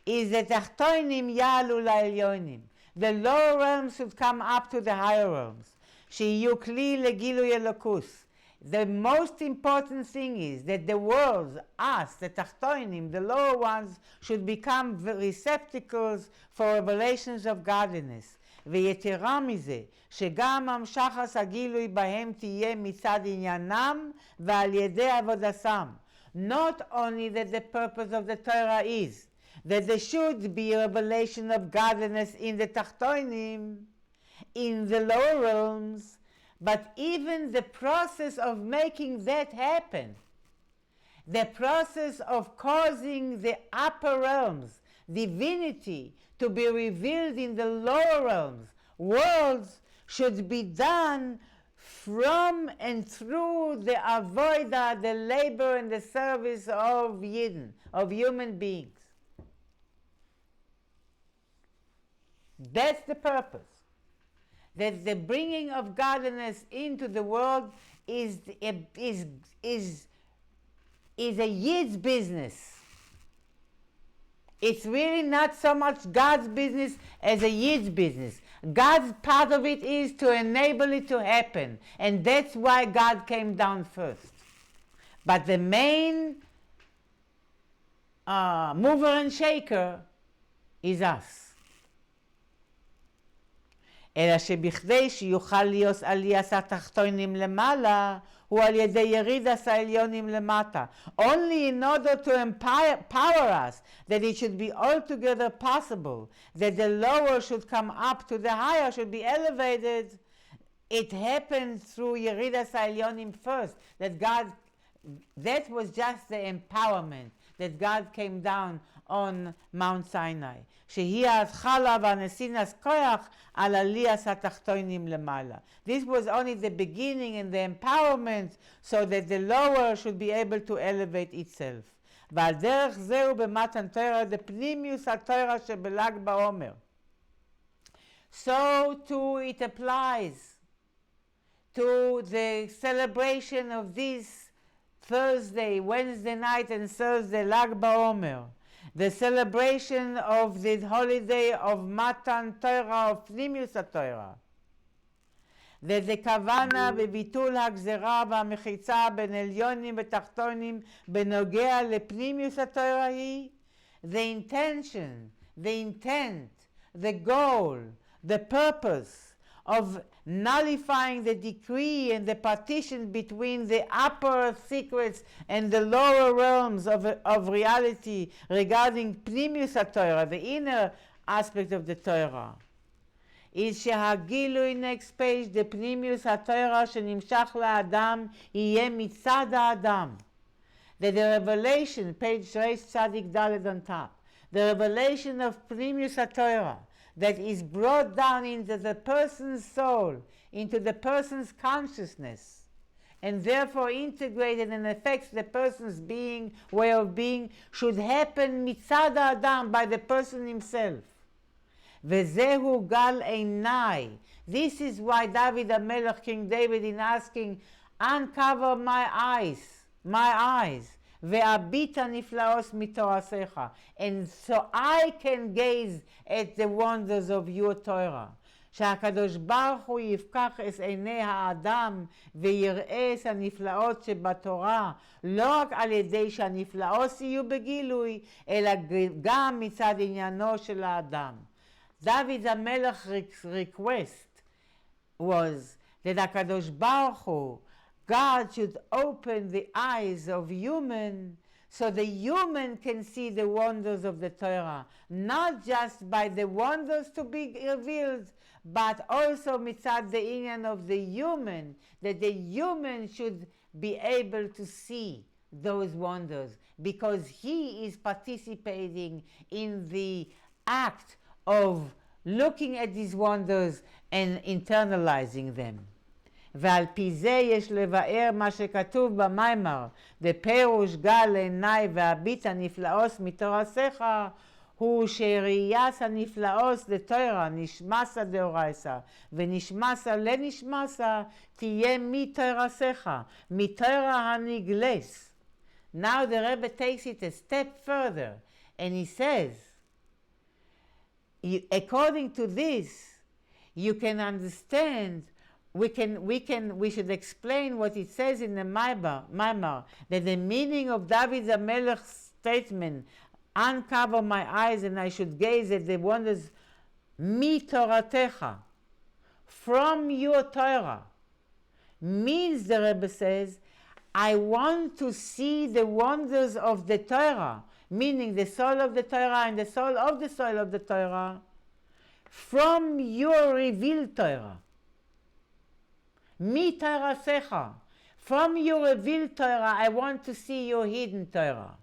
is that Tachtonim Yalu La'elyonim. The lower realms should come up to the higher realms. Sheyu Kli Legilui Elokus. The most important thing is that the worlds, us, the Tachtonim, the lower ones, should become receptacles for revelations of godliness. ויתרה מזה, שגם המשחס הגילוי בהם תהיה מצד עניינם ועל ידי עבודתם. Not only that the purpose of the Torah is that there should be a revelation of godliness in the Tachtonim, in the lower realms, but even the process of making that happen, the process of causing the upper realms, divinity, to be revealed in the lower realms, worlds, should be done from and through the avodah, the labor and the service of Yidden, of human beings. That's the purpose. That the bringing of godliness into the world is a Yid's business. It's really not so much God's business as a Yid's business. God's part of it is to enable it to happen. And that's why God came down first. But the main mover and shaker is us. אלא שבכדי שיוכל להיות עליית התחתונים למעלה, הוא על ידי ירידת העליונים למטה. Only in order to empower us, that it should be altogether possible, that the lower should come up to the higher, should be elevated, it happened through ירידת העליונים first, that was just the empowerment, that God came down on Mount Sinai. שהיא ההתחלה והנשינס כוח על עליית התחתונים למעלה. This was only the beginning and the empowerment so that the lower should be able to elevate itself. ועל דרך זהו במתן תורה דפנימיוס התורה שבל"ג בעומר. So too it applies to the celebration of this Thursday, Wednesday night and Thursday, Lag BaOmer. The celebration of the holiday of Matan Torah, of Pnimius HaTorah. That the kavana בביטול הגזרה והמחיצה בין עליונים ותחתונים בנוגע לפנימיוס התורה היא the intention, the intent, the goal, the purpose of nullifying the decree and the partition between the upper secrets and the lower realms of reality regarding Pnimius HaTorah, the inner aspect of the Torah, is שהגילוי next page, the Pnimius HaTorah שנמשך לאדם יהיה מצד האדם. That the revelation, page Reish Tzadik Daled on top, the revelation of Pnimius HaTorah, that is brought down into the person's soul, into the person's consciousness, and therefore integrated and affects the person's being, way of being, should happen mitzad ha'adam, by the person himself. Vezehu gal einai. This is why David HaMelech, King David, in asking, uncover my eyes, ve'abita niflaos mitorasecha, and so I can gaze at the wonders of your Torah. שהקדוש ברוך הוא יפקח את עיני האדם ויראה את הנפלאות שבתורה, לא רק על ידי שהנפלאות יהיו בגילוי, אלא גם מצד עניינו של האדם. David HaMelech's request was that הקדוש ברוך הוא, God should open the eyes of human so the human can see the wonders of the Torah, not just by the wonders to be revealed, but also mitzad the inyan of the human, that the human should be able to see those wonders because he is participating in the act of looking at these wonders and internalizing them. ועל פי זה יש לבאר מה שכתוב במיימר, דפירוש גל עיני והביט הנפלאות מתורתך, הוא שראיית הנפלאות לתורה נשמסה דאורייסה ונשמסה לנשמסה תהיה מתורסך, מתורה הנגלס. Now the Rebbe takes it a step further and he says, according to this, you can understand, we should explain what it says in the Maimar, that the meaning of David HaMelech's statement, uncover my eyes and I should gaze at the wonders mitoratecha, from your Torah, means, the Rebbe says, I want to see the wonders of the Torah, meaning the soul of the Torah and the soul of the soul of the Torah, from your revealed Torah. Mitorasecha, from your revealed Torah, I want to see your hidden Torah.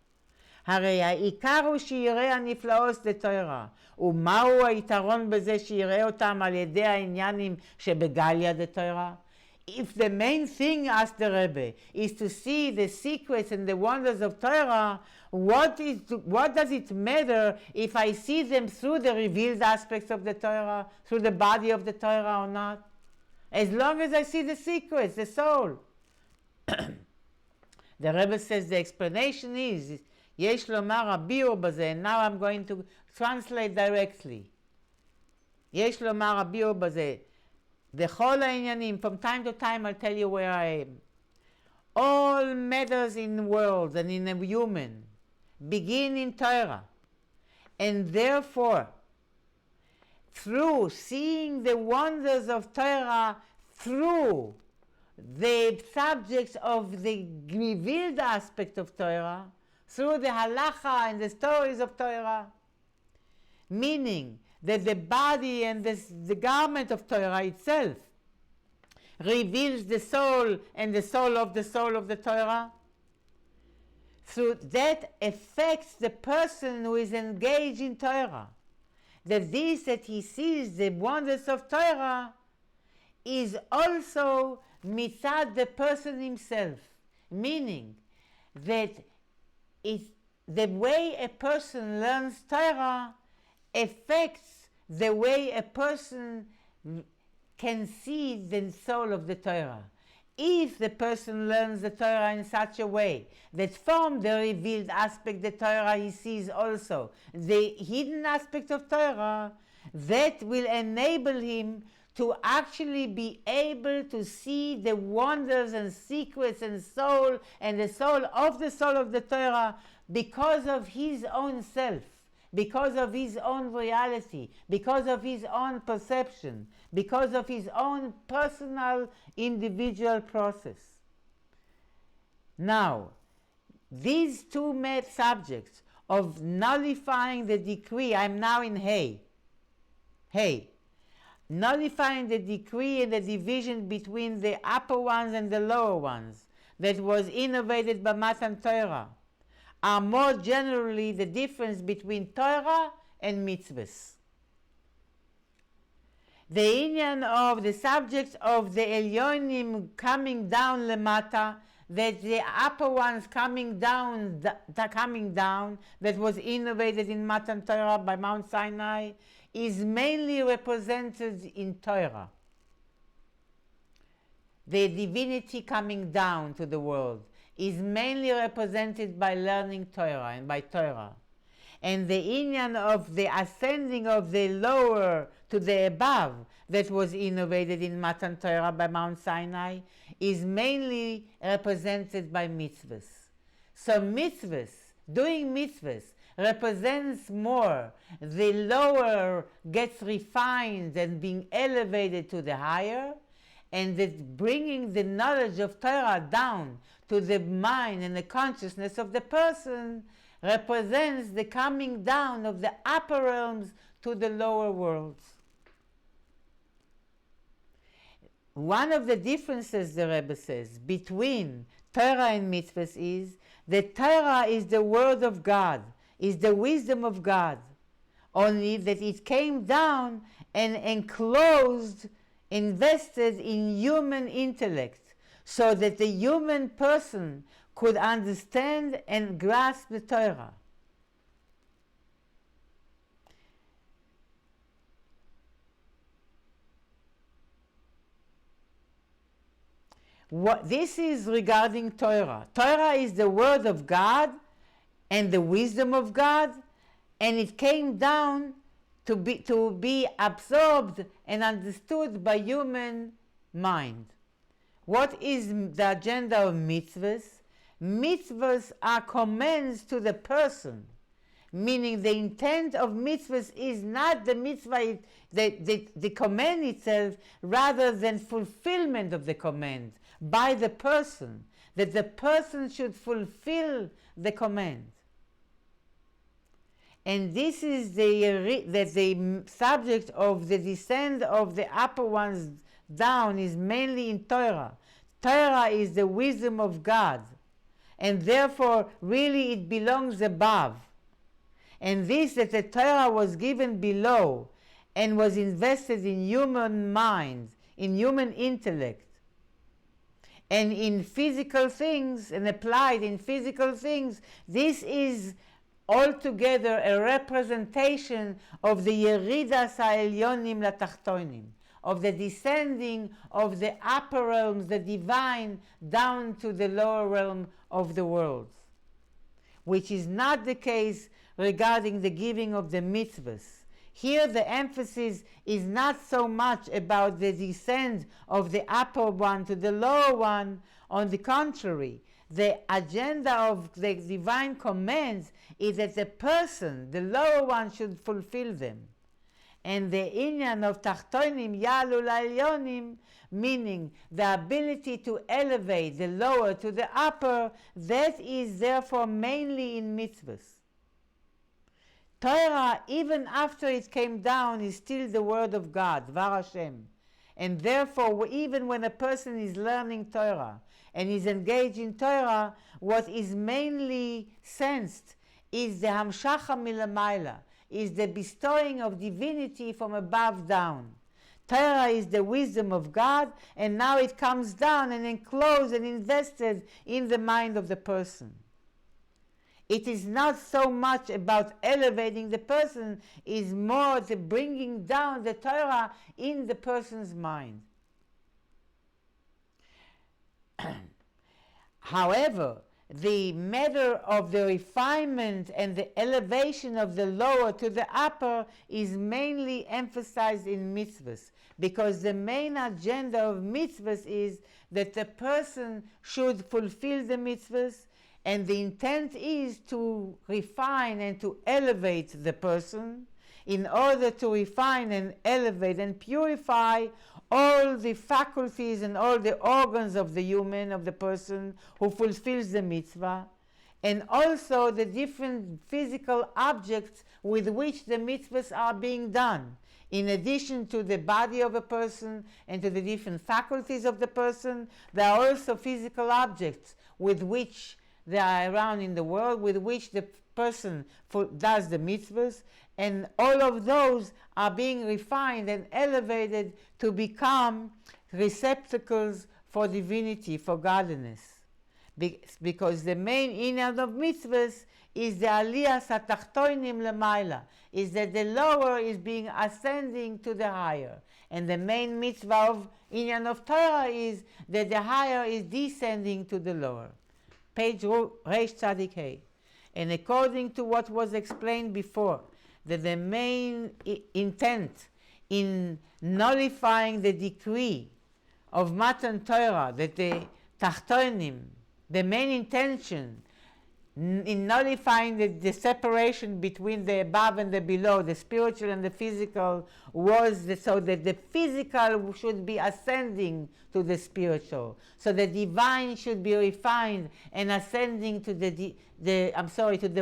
הרי העיקר הוא שיראה הנפלאות לתורה. ומהו היתרון בזה שיראה אותם על ידי העניינים שבגליה דתורה? If the main thing, asked the Rebbe, is to see the secrets and the wonders of Torah, what does it matter if I see them through the revealed aspects of the Torah, through the body of the Torah or not? As long as I see the secrets, the soul. The Rebbe says the explanation is, יש לומר הביאו בזה, and now I'm going to translate directly. יש לומר הביאו בזה, בכל העניינים, from time to time I'll tell you where I am. All matters in world and in a human begin in Torah, and therefore, through seeing the wonders of Torah, through the subjects of the revealed aspect of Torah, through the halacha and the stories of Torah, meaning that the body and the garment of Torah itself reveals the soul and the soul of the Torah. So that affects the person who is engaged in Torah. That he sees the wonders of Torah is also mitzad the person himself, meaning that the way a person learns Torah affects the way a person can see the soul of the Torah. If the person learns the Torah in such a way that from the revealed aspect of the Torah he sees also the hidden aspect of Torah, that will enable him to actually be able to see the wonders and secrets and soul and the soul of the Torah because of his own self, because of his own reality, because of his own perception, because of his own personal individual process. Now, these two main subjects of nullifying the decree, I'm now in Hey, nullifying the decree and the division between the upper ones and the lower ones that was innovated by Matan Torah, are more generally the difference between Torah and mitzvahs. The inyan of the subjects of the Elyonim coming down lemata, that the upper ones coming down, that was innovated in Matan Torah by Mount Sinai, is mainly represented in Torah. The divinity coming down to the world is mainly represented by learning Torah and by Torah. And the inyan of the ascending of the lower to the above that was innovated in Matan Torah by Mount Sinai is mainly represented by mitzvahs. So doing mitzvahs represents more the lower gets refined and being elevated to the higher, and that bringing the knowledge of Torah down to the mind and the consciousness of the person represents the coming down of the upper realms to the lower worlds. One of the differences, the Rebbe says, between Torah and mitzvahs is that Torah is the word of God, is the wisdom of God, only that it came down and enclosed, invested in human intellect, so that the human person could understand and grasp the Torah. This is regarding Torah. Torah is the word of God and the wisdom of God, and it came down to be absorbed and understood by human mind. What is the agenda of mitzvahs? Mitzvahs are commands to the person, meaning the intent of mitzvahs is not the mitzvah, the command itself, rather than fulfillment of the command by the person, that the person should fulfill the command. And this is the subject of the descent of the upper ones down is mainly in Torah. Torah is the wisdom of God, and therefore really it belongs above. And this, that the Torah was given below and was invested in human mind, in human intellect, and in physical things, and applied in physical things, this is altogether a representation of the Yeridas ha'elyonim latachtonim, of the descending of the upper realms, the divine, down to the lower realm of the world, which is not the case regarding the giving of the mitzvahs. Here the emphasis is not so much about the descent of the upper one to the lower one. On the contrary, the agenda of the divine commands is that the person, the lower one, should fulfill them. And the inyan of tachtonim yalu la'elyonim, meaning the ability to elevate the lower to the upper, that is therefore mainly in mitzvahs. Torah, even after it came down, is still the word of God, Dvar Hashem. And therefore, even when a person is learning Torah and is engaged in Torah, what is mainly sensed is the hamshacha milamayla, is the bestowing of divinity from above down. Torah is the wisdom of God, and now it comes down and enclosed and invested in the mind of the person. It is not so much about elevating the person, it is more the bringing down the Torah in the person's mind. However, the matter of the refinement and the elevation of the lower to the upper is mainly emphasized in mitzvahs, because the main agenda of mitzvahs is that the person should fulfill the mitzvahs, and the intent is to refine and to elevate the person in order to refine and elevate and purify all the faculties and all the organs of the human, of the person who fulfills the mitzvah, and also the different physical objects with which the mitzvahs are being done. In addition to the body of a person and to the different faculties of the person, there are also physical objects with which they are around in the world, with which the person does the mitzvahs, and all of those are being refined and elevated to become receptacles for divinity, for godliness. Because the main inyan of mitzvahs is the aliyas hatachtonim lemaila, is that the lower is being ascending to the higher. And the main mitzvah of inyan of Torah is that the higher is descending to the lower. Page Reish Tzadik Hey. And according to what was explained before, that the main intent in nullifying the decree of Matan Torah, that the Tachtonim, the main intention in nullifying the separation between the above and the below, the spiritual and the physical, was so that the physical should be ascending to the spiritual, so the divine should be refined and ascending to the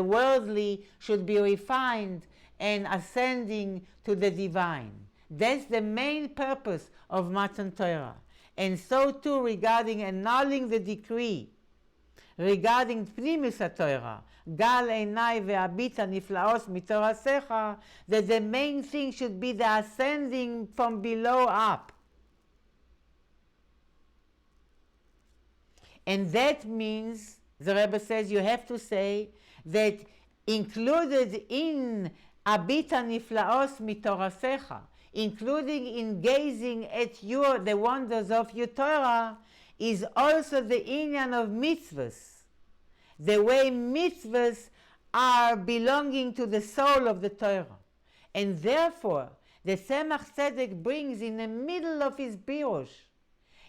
worldly should be refined and ascending to the divine. That's the main purpose of Matan Torah. And so too regarding annulling the decree regarding Pnimis HaTorah, Gal Einai ve'abita niflaos mitorasecha, that the main thing should be the ascending from below up. And that means, the Rebbe says, you have to say that included in abita niflaos mitorasecha, including in gazing at the wonders of your Torah, is also the inyan of mitzvahs. The way mitzvahs are belonging to the soul of the Torah. And therefore, the Tzemach Tzedek brings in the middle of his pirush,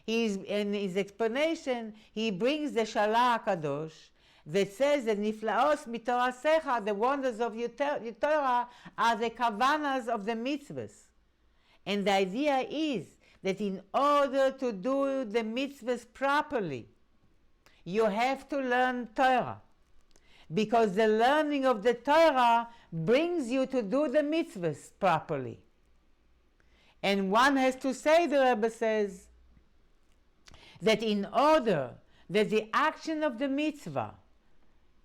in his explanation, he brings the Shalah HaKadosh that says that Niflaos mitorasecha, the wonders of your Torah, are the kavanas of the mitzvahs. And the idea is that in order to do the mitzvahs properly, you have to learn Torah. Because the learning of the Torah brings you to do the mitzvahs properly. And one has to say, the Rebbe says, that in order that the action of the mitzvah,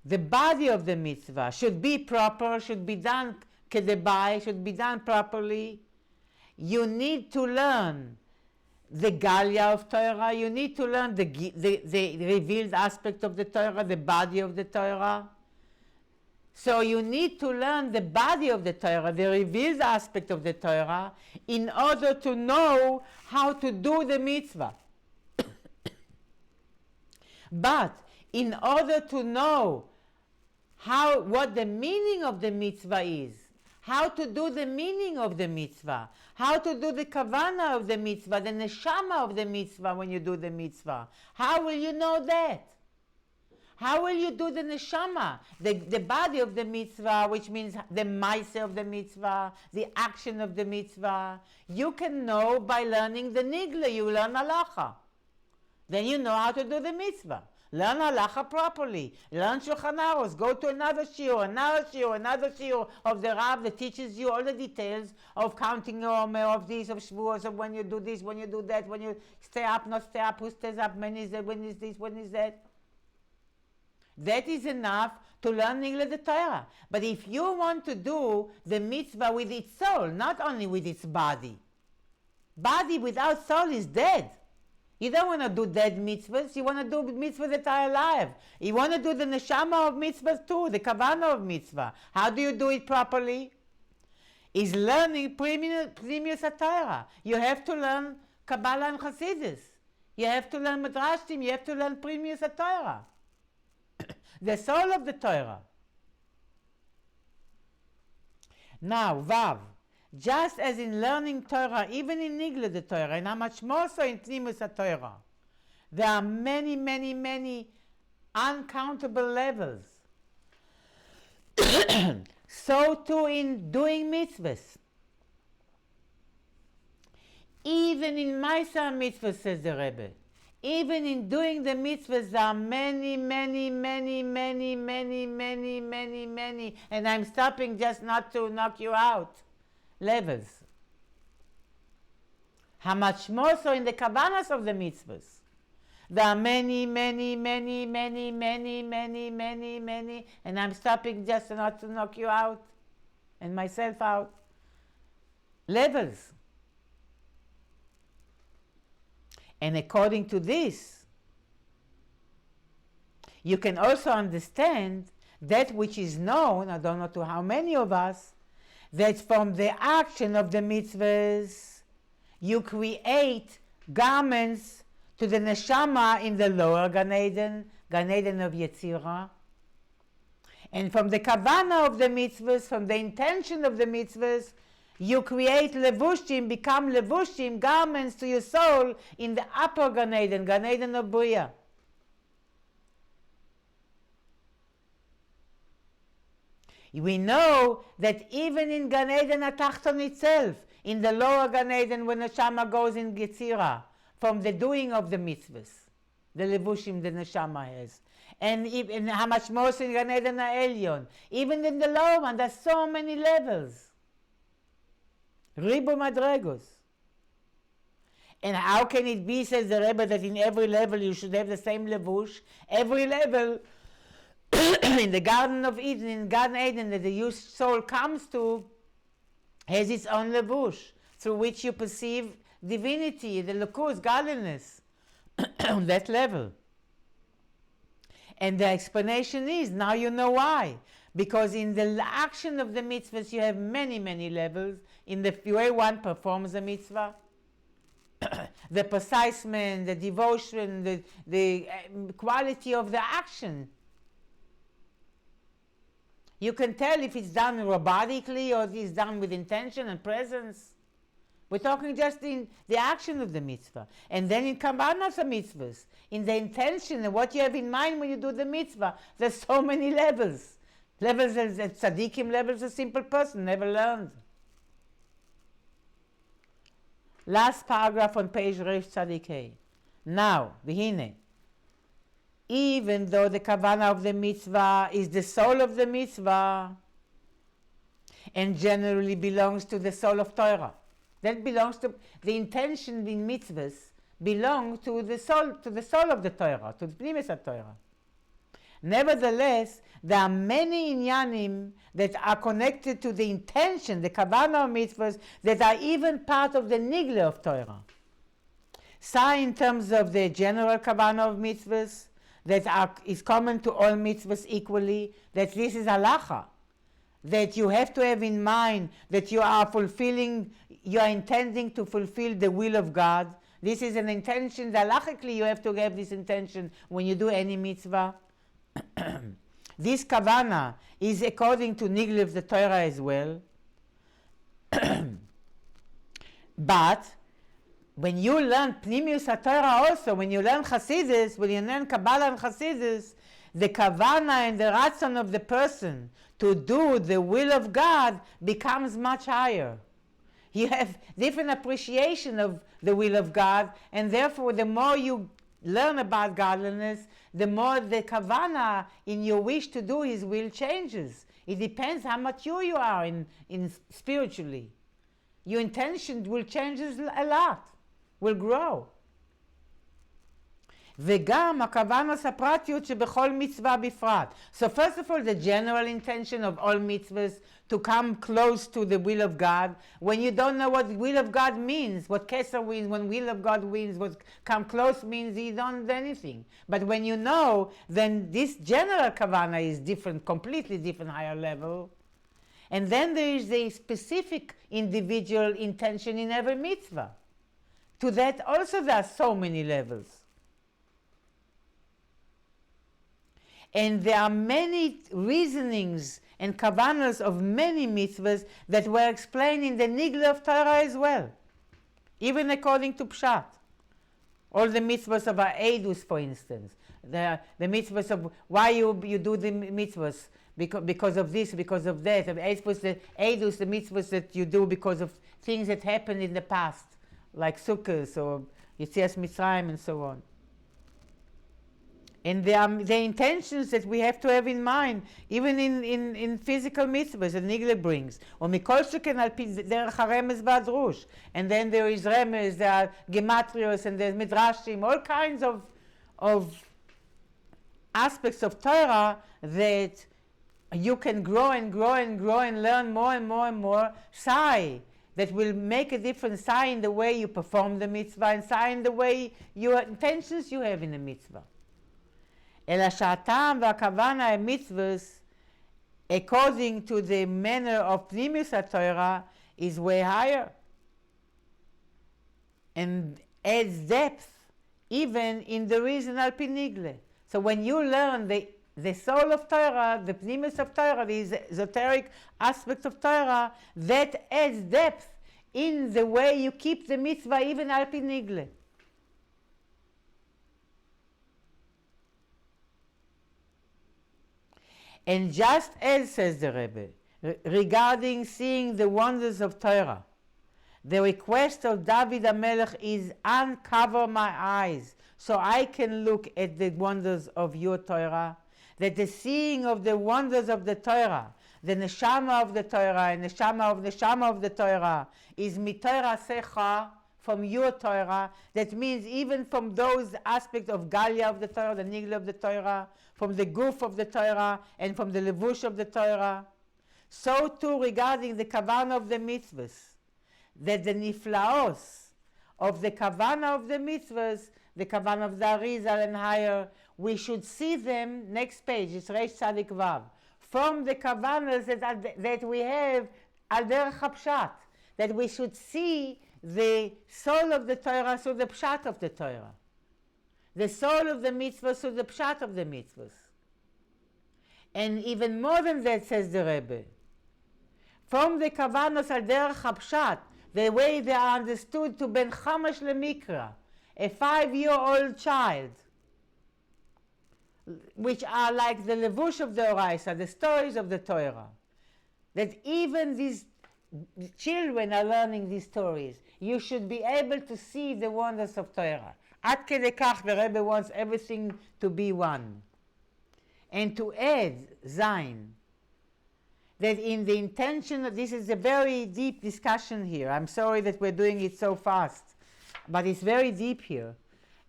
the body of the mitzvah, should be proper, should be done kedebai, should be done properly, you need to learn the Galia of Torah, you need to learn the revealed aspect of the Torah, the body of the Torah. So you need to learn the body of the Torah, the revealed aspect of the Torah, in order to know how to do the mitzvah. But in order to know what the meaning of the mitzvah is, how to do the meaning of the mitzvah, how to do the kavana of the mitzvah, the neshama of the mitzvah when you do the mitzvah, how will you know that? How will you do the neshama, the body of the mitzvah, which means the maaseh of the mitzvah, the action of the mitzvah? You can know by learning the nigla, you learn halacha. Then you know how to do the mitzvah. Learn halacha properly. Learn Shulchan Aruch. Go to another shiur of the Rav that teaches you all the details of counting your omer, of this, of shvuos, of when you do this, when you do that, when you stay up, not stay up, who stays up, when is that, when is this, when is that. That is enough to learn Nigla the Torah. But if you want to do the mitzvah with its soul, not only with its body without soul is dead. You don't want to do dead mitzvahs. You want to do mitzvahs that are alive. You want to do the neshama of mitzvahs too, the kavana of mitzvah. How do you do it properly? Is learning Pnimius HaTorah. You have to learn Kabbalah and Chassidus. You have to learn Midrashim. You have to learn Pnimius HaTorah. The soul of the Torah. Now, Vav. Just as in learning Torah, even in Nigla the Torah, and how much more so in Pnimus HaTorah, there are many, many, many uncountable levels. So too in doing mitzvahs. Even in Maaseh mitzvahs, says the Rebbe, even in doing the mitzvahs, there are many, many, many, many, many, many, many, many, and I'm stopping just not to knock you out. Levels. How much more so in the kavanas of the mitzvahs? There are many, many, many, many, many, many, many, many, and I'm stopping just not to knock you out and myself out. Levels. And according to this, you can also understand that which is known, I don't know to how many of us, that from the action of the mitzvahs, you create garments to the neshama in the lower Gan Eden of Yetzirah. And from the kavana of the mitzvahs, from the intention of the mitzvahs, you create levushim, become levushim, garments to your soul in the upper Gan Eden of Bria. We know that even in Gan Eden HaTachton itself, in the lower Gan Eden when the neshama goes in Yetzirah, from the doing of the mitzvahs, the levushim the neshama has. And how much more so in Gan Eden HaElyon. Even in the lower one, there's so many levels. Ribu Madregos. And how can it be, says the Rebbe, that in every level you should have the same levush? Every level in the Garden of Eden, in Gan Eden, that the soul comes to, has its own levush, through which you perceive divinity, the lukus, godliness, on that level. And the explanation is, now you know why. Because in the action of the mitzvahs, you have many, many levels. In the way one performs a mitzvah, the precisement, the devotion, the quality of the action. You can tell if it's done robotically or if it's done with intention and presence. We're talking just in the action of the mitzvah. And then in Kabbalah mitzvahs, in the intention and what you have in mind when you do the mitzvah, there's so many levels. Levels as tzaddikim, levels a simple person never learned. Last paragraph on page Resh Tzadik Hey. Now, v'hine, even though the kavanah of the mitzvah is the soul of the mitzvah and generally belongs to the soul of Torah, that belongs to the intention in mitzvahs belong to the soul of the Torah, to the pnimis of Torah. Nevertheless, there are many inyanim that are connected to the intention, the kavanah of mitzvahs, that are even part of the nigle of Torah. So in terms of the general kavanah of mitzvahs, that is common to all mitzvahs equally, that this is halacha, that you have to have in mind that you are intending to fulfill the will of God. This is an intention, halachically you have to have this intention when you do any mitzvah. This kavanah is according to nigle of the Torah as well. But when you learn Pnimius HaTorah also, when you learn Chassidus, when you learn Kabbalah and Chassidus, the kavanah and the ratzon of the person to do the will of God becomes much higher. You have different appreciation of the will of God, and therefore the more you learn about godliness, the more the kavanah in your wish to do His will changes. It depends how mature you are in spiritually. Your intention will change a lot. Will grow. וגם הכוונת הפרטיות שבכל מצווה בפרט. So first of all, the general intention of all mitzvahs to come close to the will of God. When you don't know what the will of God means, what Kesser means, when will of God means, what come close means, you don't do anything. But when you know, then this general kavanah is different, completely different, higher level. And then there is a specific individual intention in every mitzvah. To that also there are so many levels. And there are many reasonings and kavanas of many mitzvahs that were explained in the nigle of Torah as well, even according to Pshat. All the mitzvahs of our Eidus, for instance, the mitzvahs of why you do the mitzvahs, because of this, because of that. The Eidus, the mitzvahs that you do because of things that happened in the past, like Sukkot or Yetzias Mitzrayim and so on. And the intentions that we have to have in mind, even in physical mitzvahs that Nigle brings. Or mikol sheken al pi derech haremes v'adrush. And then there is remes, there are gematrios, and there's midrashim, all kinds of aspects of Torah that you can grow and grow and grow and learn more and more and more. Sai, that will make a difference. Sai in the way you perform the mitzvah, and sai in the way your intentions you have in the mitzvah. אלא שהטעם והכוונה הם mitzvahs, according to the manner of pnimius HaTorah, is way higher and adds depth even in the reason al pi nigle. So when you learn the soul of Torah, the pnimius of Torah, the esoteric aspect of Torah, that adds depth in the way you keep the mitzvah even al pi nigle. And just as, says the Rebbe, regarding seeing the wonders of Torah, the request of David HaMelech is uncover my eyes so I can look at the wonders of your Torah, that the seeing of the wonders of the Torah, the neshama of the Torah and neshama of the Torah is mitorah secha, from your Torah. That means even from those aspects of Galia of the Torah, the Nigle of the Torah, from the Guf of the Torah, and from the Levush of the Torah. So too regarding the Kavanah of the mitzvahs, that the Niflaos of the Kavanah of the mitzvahs, the Kavanah of the Arizal and higher, we should see them, next page, it's Reish Tzadik Vav, from the Kavanahs that we have al derech hapshat, that we should see the soul of the Torah through the pshat of the Torah. The soul of the mitzvah through the pshat of the mitzvahs. And even more than that, says the Rebbe, from the kavanos al derech hapshat, the way they are understood to ben chamash lemikra, a 5-year-old child, which are like the levush of the Oraisa, the stories of the Torah, that even these children are learning these stories. You should be able to see the wonders of Torah. Ad kedei kach, the Rebbe wants everything to be one. And to add, Zayin, that in the intention, this is a very deep discussion here. I'm sorry that we're doing it so fast, but it's very deep here.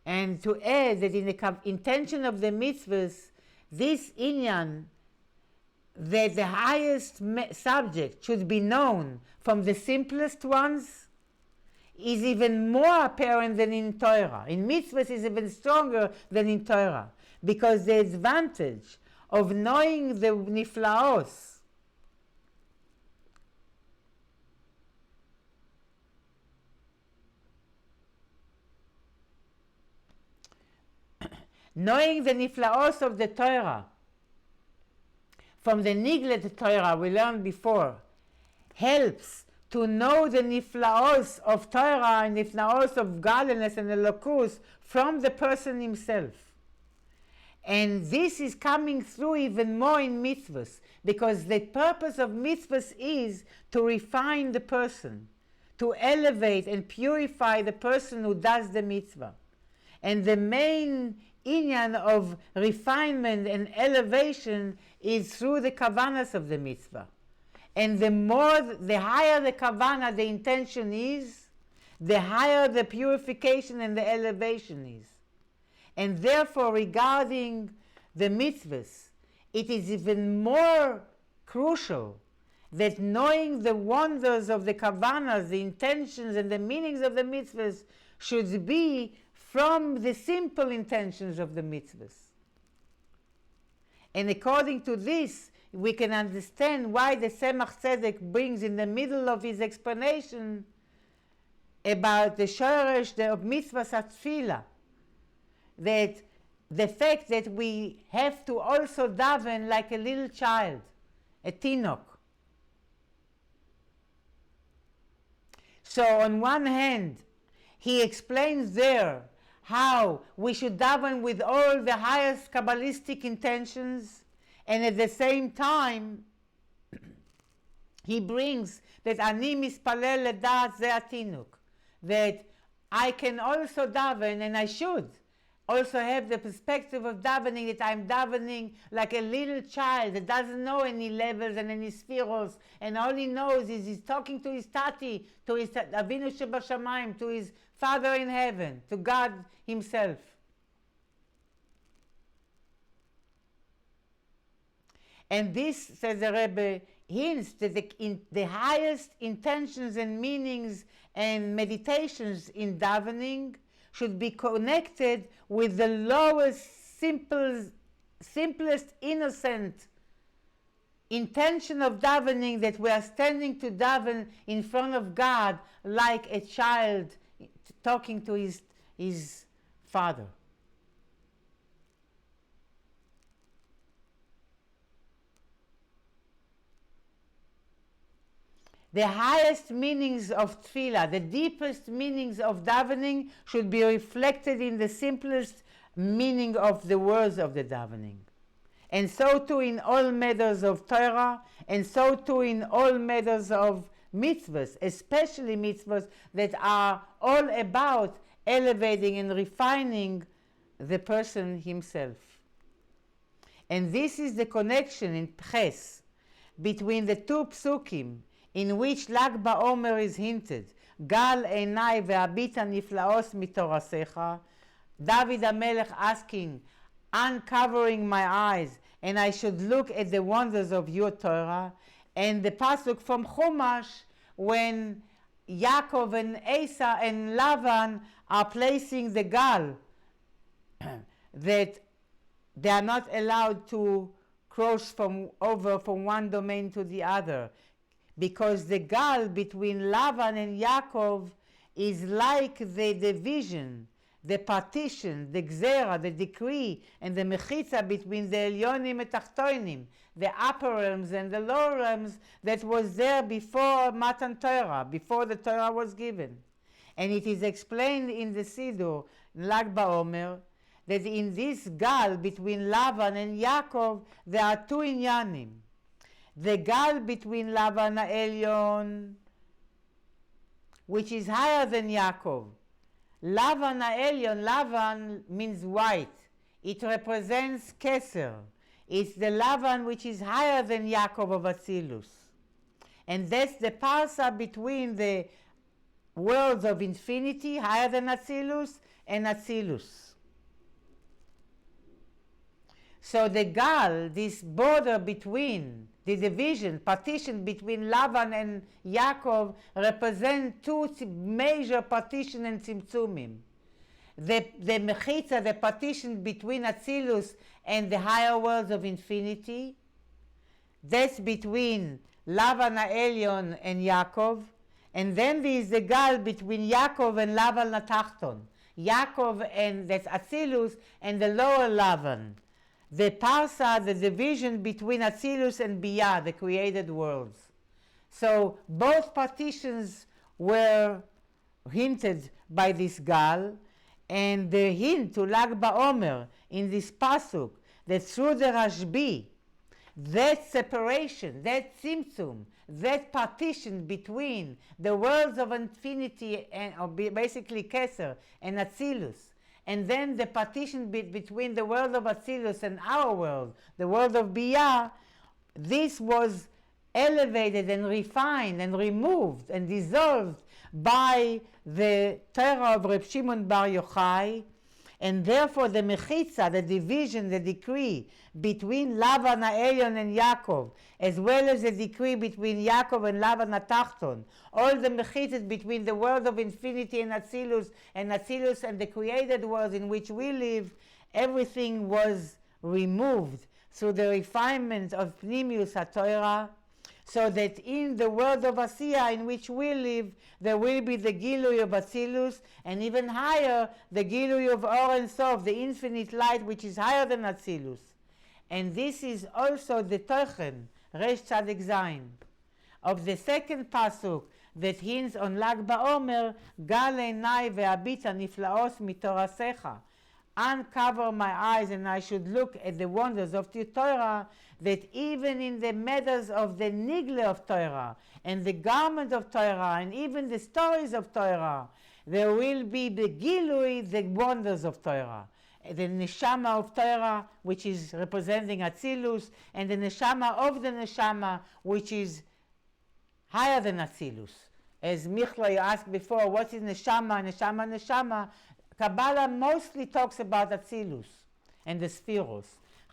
And to add that in the intention of the mitzvahs, this inyan, that the highest subject should be known from the simplest ones, is even more apparent than in Torah. In mitzvahs is even stronger than in Torah, because the advantage of knowing the niflaos, knowing the niflaos of the Torah, from the niglet Torah we learned before, helps to know the niflaos of Torah and niflaos of godliness and elokus from the person himself. And this is coming through even more in mitzvahs, because the purpose of mitzvahs is to refine the person, to elevate and purify the person who does the mitzvah. And the main inyan of refinement and elevation is through the kavanas of the mitzvah. And the higher the kavana, the intention is, the higher the purification and the elevation is. And therefore, regarding the mitzvahs, it is even more crucial that knowing the wonders of the kavanas, the intentions and the meanings of the mitzvahs should be from the simple intentions of the mitzvahs. And according to this, we can understand why the Tzemach Tzedek brings in the middle of his explanation about the shoresh of mitzvahs atfila, that the fact that we have to also daven like a little child, a tinok. So on one hand, he explains there how we should daven with all the highest Kabbalistic intentions, and at the same time, he brings that ani mispalel ledat ze atinuk, that I can also daven, and I should also have the perspective of davening, that I'm davening like a little child that doesn't know any levels and any spheros, and all he knows is he's talking to his tati, to his Avinu Shebashamayim, to his Father in heaven, to God himself. And this, says the Rebbe, hints that the highest intentions and meanings and meditations in davening should be connected with the lowest, simplest, innocent intention of davening, that we are standing to daven in front of God like a child talking to his father. The highest meanings of tefillah, the deepest meanings of davening, should be reflected in the simplest meaning of the words of the davening. And so too in all matters of Torah, and so too in all matters of mitzvahs, especially mitzvahs that are all about elevating and refining the person himself. And this is the connection in Ches between the two psukim in which Lag Baomer is hinted, Gal Einai ve'abita niflaos mitorasecha, David HaMelech asking, uncovering my eyes, and I should look at the wonders of your Torah, and the pasuk from Chumash, when Yaakov and Esau and Lavan are placing the gal, that they are not allowed to cross over from one domain to the other, because the gal between Lavan and Yaakov is like the division, the partition, the gzera, the decree, and the mechitza between the elyonim and tachtonim, the upper realms and the lower realms, that was there before Matan Torah, before the Torah was given. And it is explained in the Siddur, Lag BaOmer, that in this gal between Lavan and Yaakov, there are two inyanim. The gal between Lavan Elyon, which is higher than Yaakov. Lavan Elyon, Lavan means white. It represents Keser. It's the Lavan which is higher than Yaakov of Atzilus. And that's the parsa between the worlds of infinity, higher than Atzilus, and Atzilus. So the gal, this border between, the division, partition between Lavan and Yaakov, represent two major partition and tzimtzumim. The mechitza, the partition between Atzilus and the higher worlds of infinity, that's between Lavan Elyon and Yaakov. And then there is the gal between Yaakov and Lavan Natachton. Yaakov and that's Atzilus and the lower Lavan. The parsa, the division between Atzilus and Biyah, the created worlds. So both partitions were hinted by this gal, and the hint to Lag BaOmer in this pasuk, that through the Rashbi, that separation, that tzimtzum, that partition between the worlds of infinity and basically Keser and Atzilus, and then the partition between the world of Atzilus and our world, the world of Biyah, this was elevated and refined and removed and dissolved by the Torah of Reb Shimon Bar Yochai, and therefore the mechitza, the division, the decree between Lavan Elyon and Yaakov, as well as the decree between Yaakov and Lavan Atachton, all the mechitzas between the world of infinity and Atzilus and the created world in which we live, everything was removed through the refinement of Pnimius HaTorah, so that in the world of Asiya in which we live, there will be the Gilui of Atzilus, and even higher, the Gilui of Or Ein Sof, the infinite light which is higher than Atzilus. And this is also the Tochen, Resh Tzadik Zayin, of the second pasuk that hints on Lag BaOmer, Gal Einai ve'abita niflaos mitorasecha. Uncover my eyes and I should look at the wonders of the Torah, that even in the matters of the nigle of Torah and the garment of Torah and even the stories of Torah, there will be the gilui, the wonders of Torah. The neshama of Torah, which is representing Atzilus, and the neshama of the neshama, which is higher than Atzilus. As Michla asked before, what is neshama? Kabbalah mostly talks about Atzilus and the Spheros.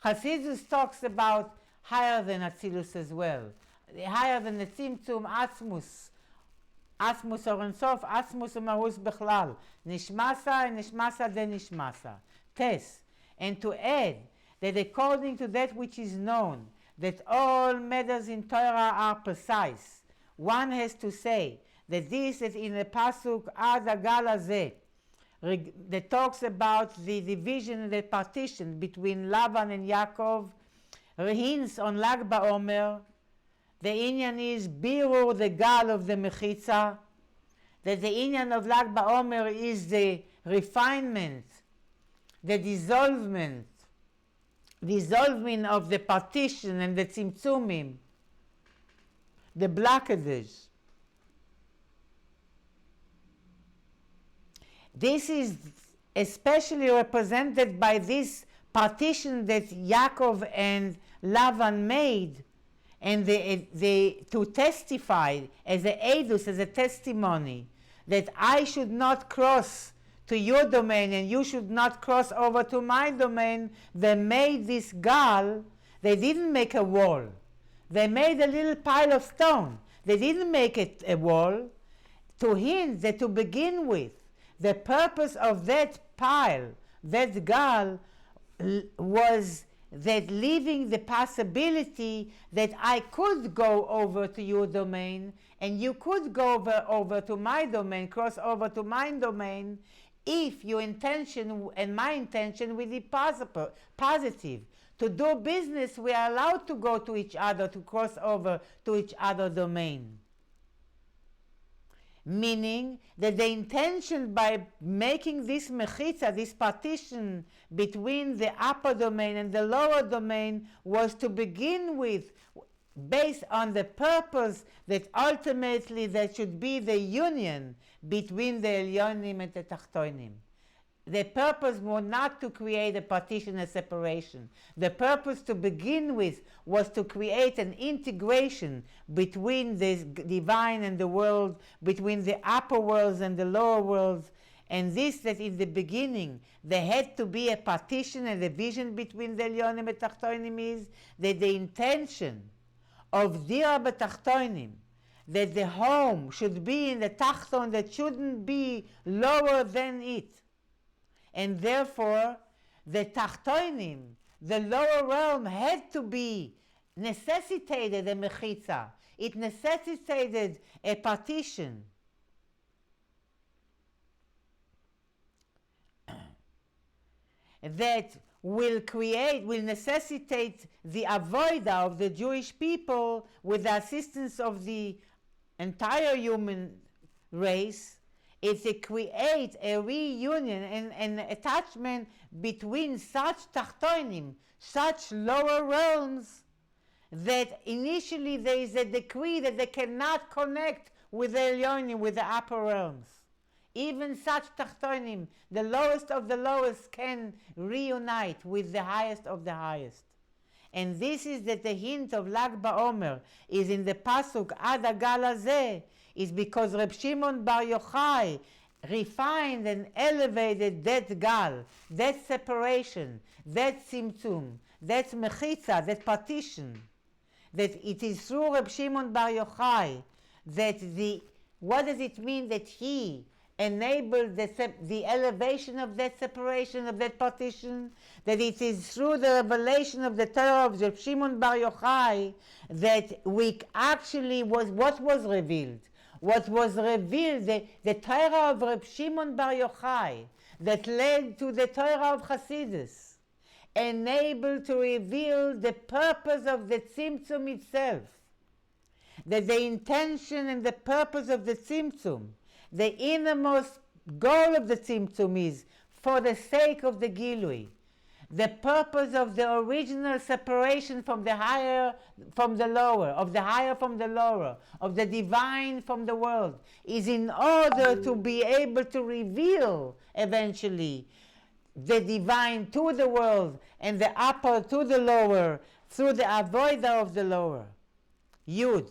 Chassidus talks about higher than Atzilus as well. Higher than the Tzimtzum, Atzmus. Atzmus or Ein Sof, Atzmus u'Mahus Bechlal. Nishmasa and Nishmasa de Nishmasa. Tes. And to add that according to that which is known, that all matters in Torah are precise, one has to say that this is in the Pasuk Ad Agal Hazeh, that talks about the division, the partition between Lavan and Yaakov, hints on Lag BaOmer. The inyan is birur, the gal of the mechitza, that the inyan of Lag BaOmer is the refinement, the dissolving of the partition and the tzimtzumim, the blockages. This is especially represented by this partition that Yaakov and Lavan made, and to testify as a edus, as a testimony, that I should not cross to your domain and you should not cross over to my domain. They made this gal. They didn't make a wall. They made a little pile of stone. They didn't make it a wall. To hint that to begin with, the purpose of that pile, that gal, was that leaving the possibility that I could go over to your domain and you could go over to my domain, cross over to my domain, if your intention and my intention will be positive. To do business, we are allowed to go to each other, to cross over to each other's domain. Meaning that the intention by making this mechitza, this partition between the upper domain and the lower domain, was to begin with, based on the purpose that ultimately there should be the union between the Elyonim and the Tachtonim. The purpose was not to create a partition, a separation. The purpose to begin with was to create an integration between the divine and the world, between the upper worlds and the lower worlds. And this, that in the beginning there had to be a partition and a vision between the Elyonim and Tachtonim, is that the intention of Dira B'Tachtonim, that the home should be in the Tachton, that shouldn't be lower than it. And therefore, the Tachtonim, the lower realm, had to be necessitated a mechitza. It necessitated a partition. That will necessitate the avodah of the Jewish people with the assistance of the entire human race. It's to create a reunion and an attachment between such tachtonim, such lower realms, that initially there is a decree that they cannot connect with the Elyonim, with the upper realms. Even such tachtonim, the lowest of the lowest, can reunite with the highest of the highest. And this is that the hint of Lag BaOmer is in the pasuk Ad Gal Hazeh, is because Reb Shimon Bar Yochai refined and elevated that gal, that separation, that tzimtzum, that mechitza, that partition, that it is through Reb Shimon Bar Yochai that what does it mean that he enabled the elevation of that separation, of that partition, that it is through the revelation of the Torah of Reb Shimon Bar Yochai that we actually what was revealed. What was revealed, the Torah of Reb Shimon Bar Yochai, that led to the Torah of Chassidus, enabled to reveal the purpose of the Tzimtzum itself. That the intention and the purpose of the Tzimtzum, the innermost goal of the Tzimtzum, is for the sake of the Gilui. The purpose of the original separation from the higher from the lower, of the higher from the lower, of the divine from the world, is in order to be able to reveal eventually the divine to the world and the upper to the lower through the avodah of the lower, Yud,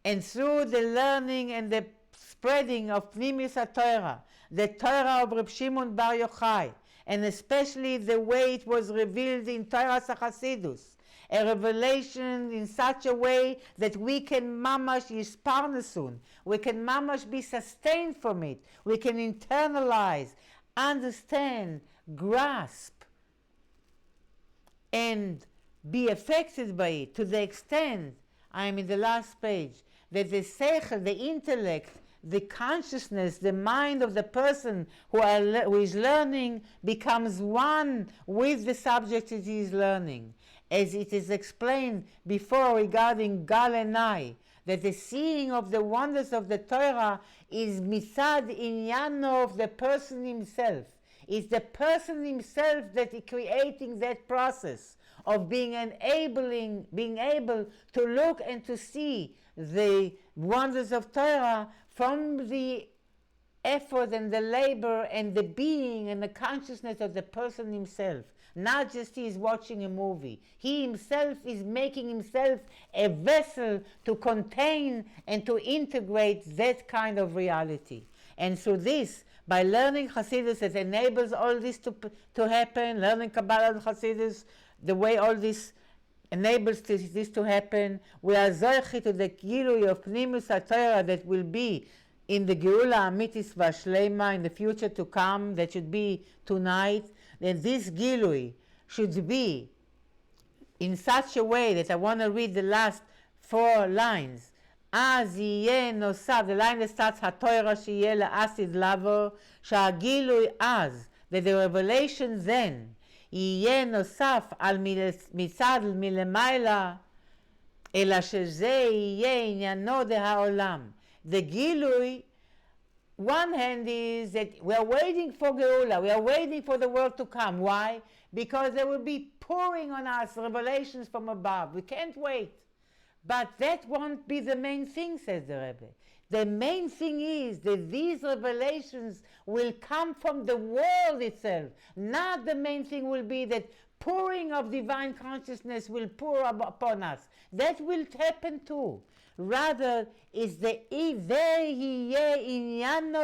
and through the learning and the spreading of Pnimis HaTorah, the Torah of Reb Shimon Bar Yochai, and especially the way it was revealed in Torah Chassidus, a revelation in such a way that we can mamash yisparnesun, we can mamash be sustained from it, we can internalize, understand, grasp, and be affected by it to the extent, I am in the last page, that the seichel, the intellect, the consciousness, the mind of the person who is learning becomes one with the subject that he is learning. As it is explained before regarding Gal Einai, that the seeing of the wonders of the Torah is mitzad inyano of the person himself. It's the person himself that is creating that process of being able to look and to see the wonders of Torah from the effort and the labor and the being and the consciousness of the person himself. Not just he is watching a movie. He himself is making himself a vessel to contain and to integrate that kind of reality. And through this, by learning Chassidus, it enables all this to happen, learning Kabbalah and Chassidus, the way all this enables this to happen, we are zochi to the gilui of Pnimus HaTorah that will be in the Geula Amitis Vashleima in the future to come, that should be tonight, that this gilui should be in such a way that I want to read the last 4 lines. אז יהיה נוסף, the line that starts, התורה שיהיה לעתיד לבוא, שהגילוי אז, that the revelation then, יהיה נוסף על מצד מלמעלה, אלא שזה יהיה עניינו דהעולם. The גילוי, one hand is that we are waiting for Geula, we are waiting for the world to come. Why? Because there will be pouring on us revelations from above. We can't wait. But that won't be the main thing, says the Rebbe. The main thing is that these revelations will come from the world itself. Not the main thing will be that pouring of divine consciousness will pour upon us. That will happen too. Rather, is the inyano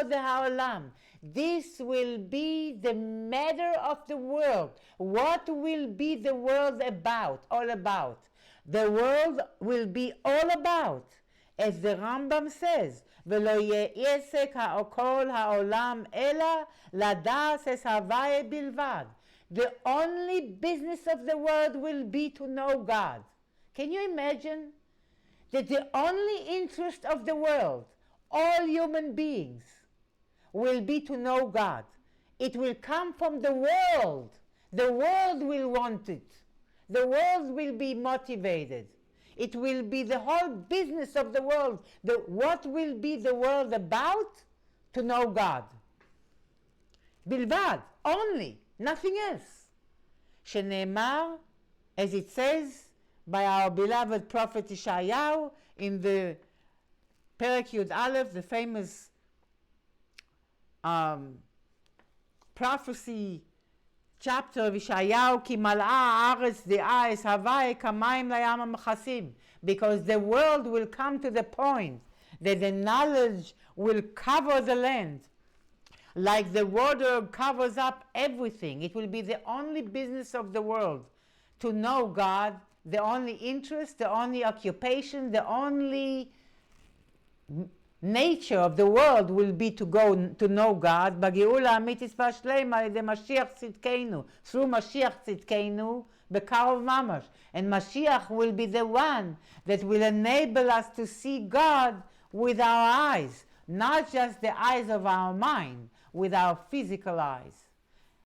de haolam. This will be the matter of the world. What will be the world about? All about. The world will be all about, as the Rambam says, ולא יעסק כל העולם אלא לדעת את הוויה בלבד. The only business of the world will be to know God. Can you imagine that the only interest of the world, all human beings, will be to know God? It will come from the world. The world will want it. The world will be motivated. It will be the whole business of the world. What will be the world about? To know God. בלבד, only, nothing else. שנאמר, as it says by our beloved prophet Yeshayahu in the Perek Yud Aleph, the famous prophecy chapter of Yeshayahu, כי מלאה הארץ דעה את הוויה כמים לים המכסים, because the world will come to the point that the knowledge will cover the land like the water covers up everything. It will be the only business of the world to know God, the only interest, the only occupation, the only nature of the world will be to go to know God. בגאולה האמיתית והשלמה על ידי משיח צדקנו, through Mashiach צדקנו, בקרוב ממש. And Mashiach will be the one that will enable us to see God with our eyes, not just the eyes of our mind, with our physical eyes.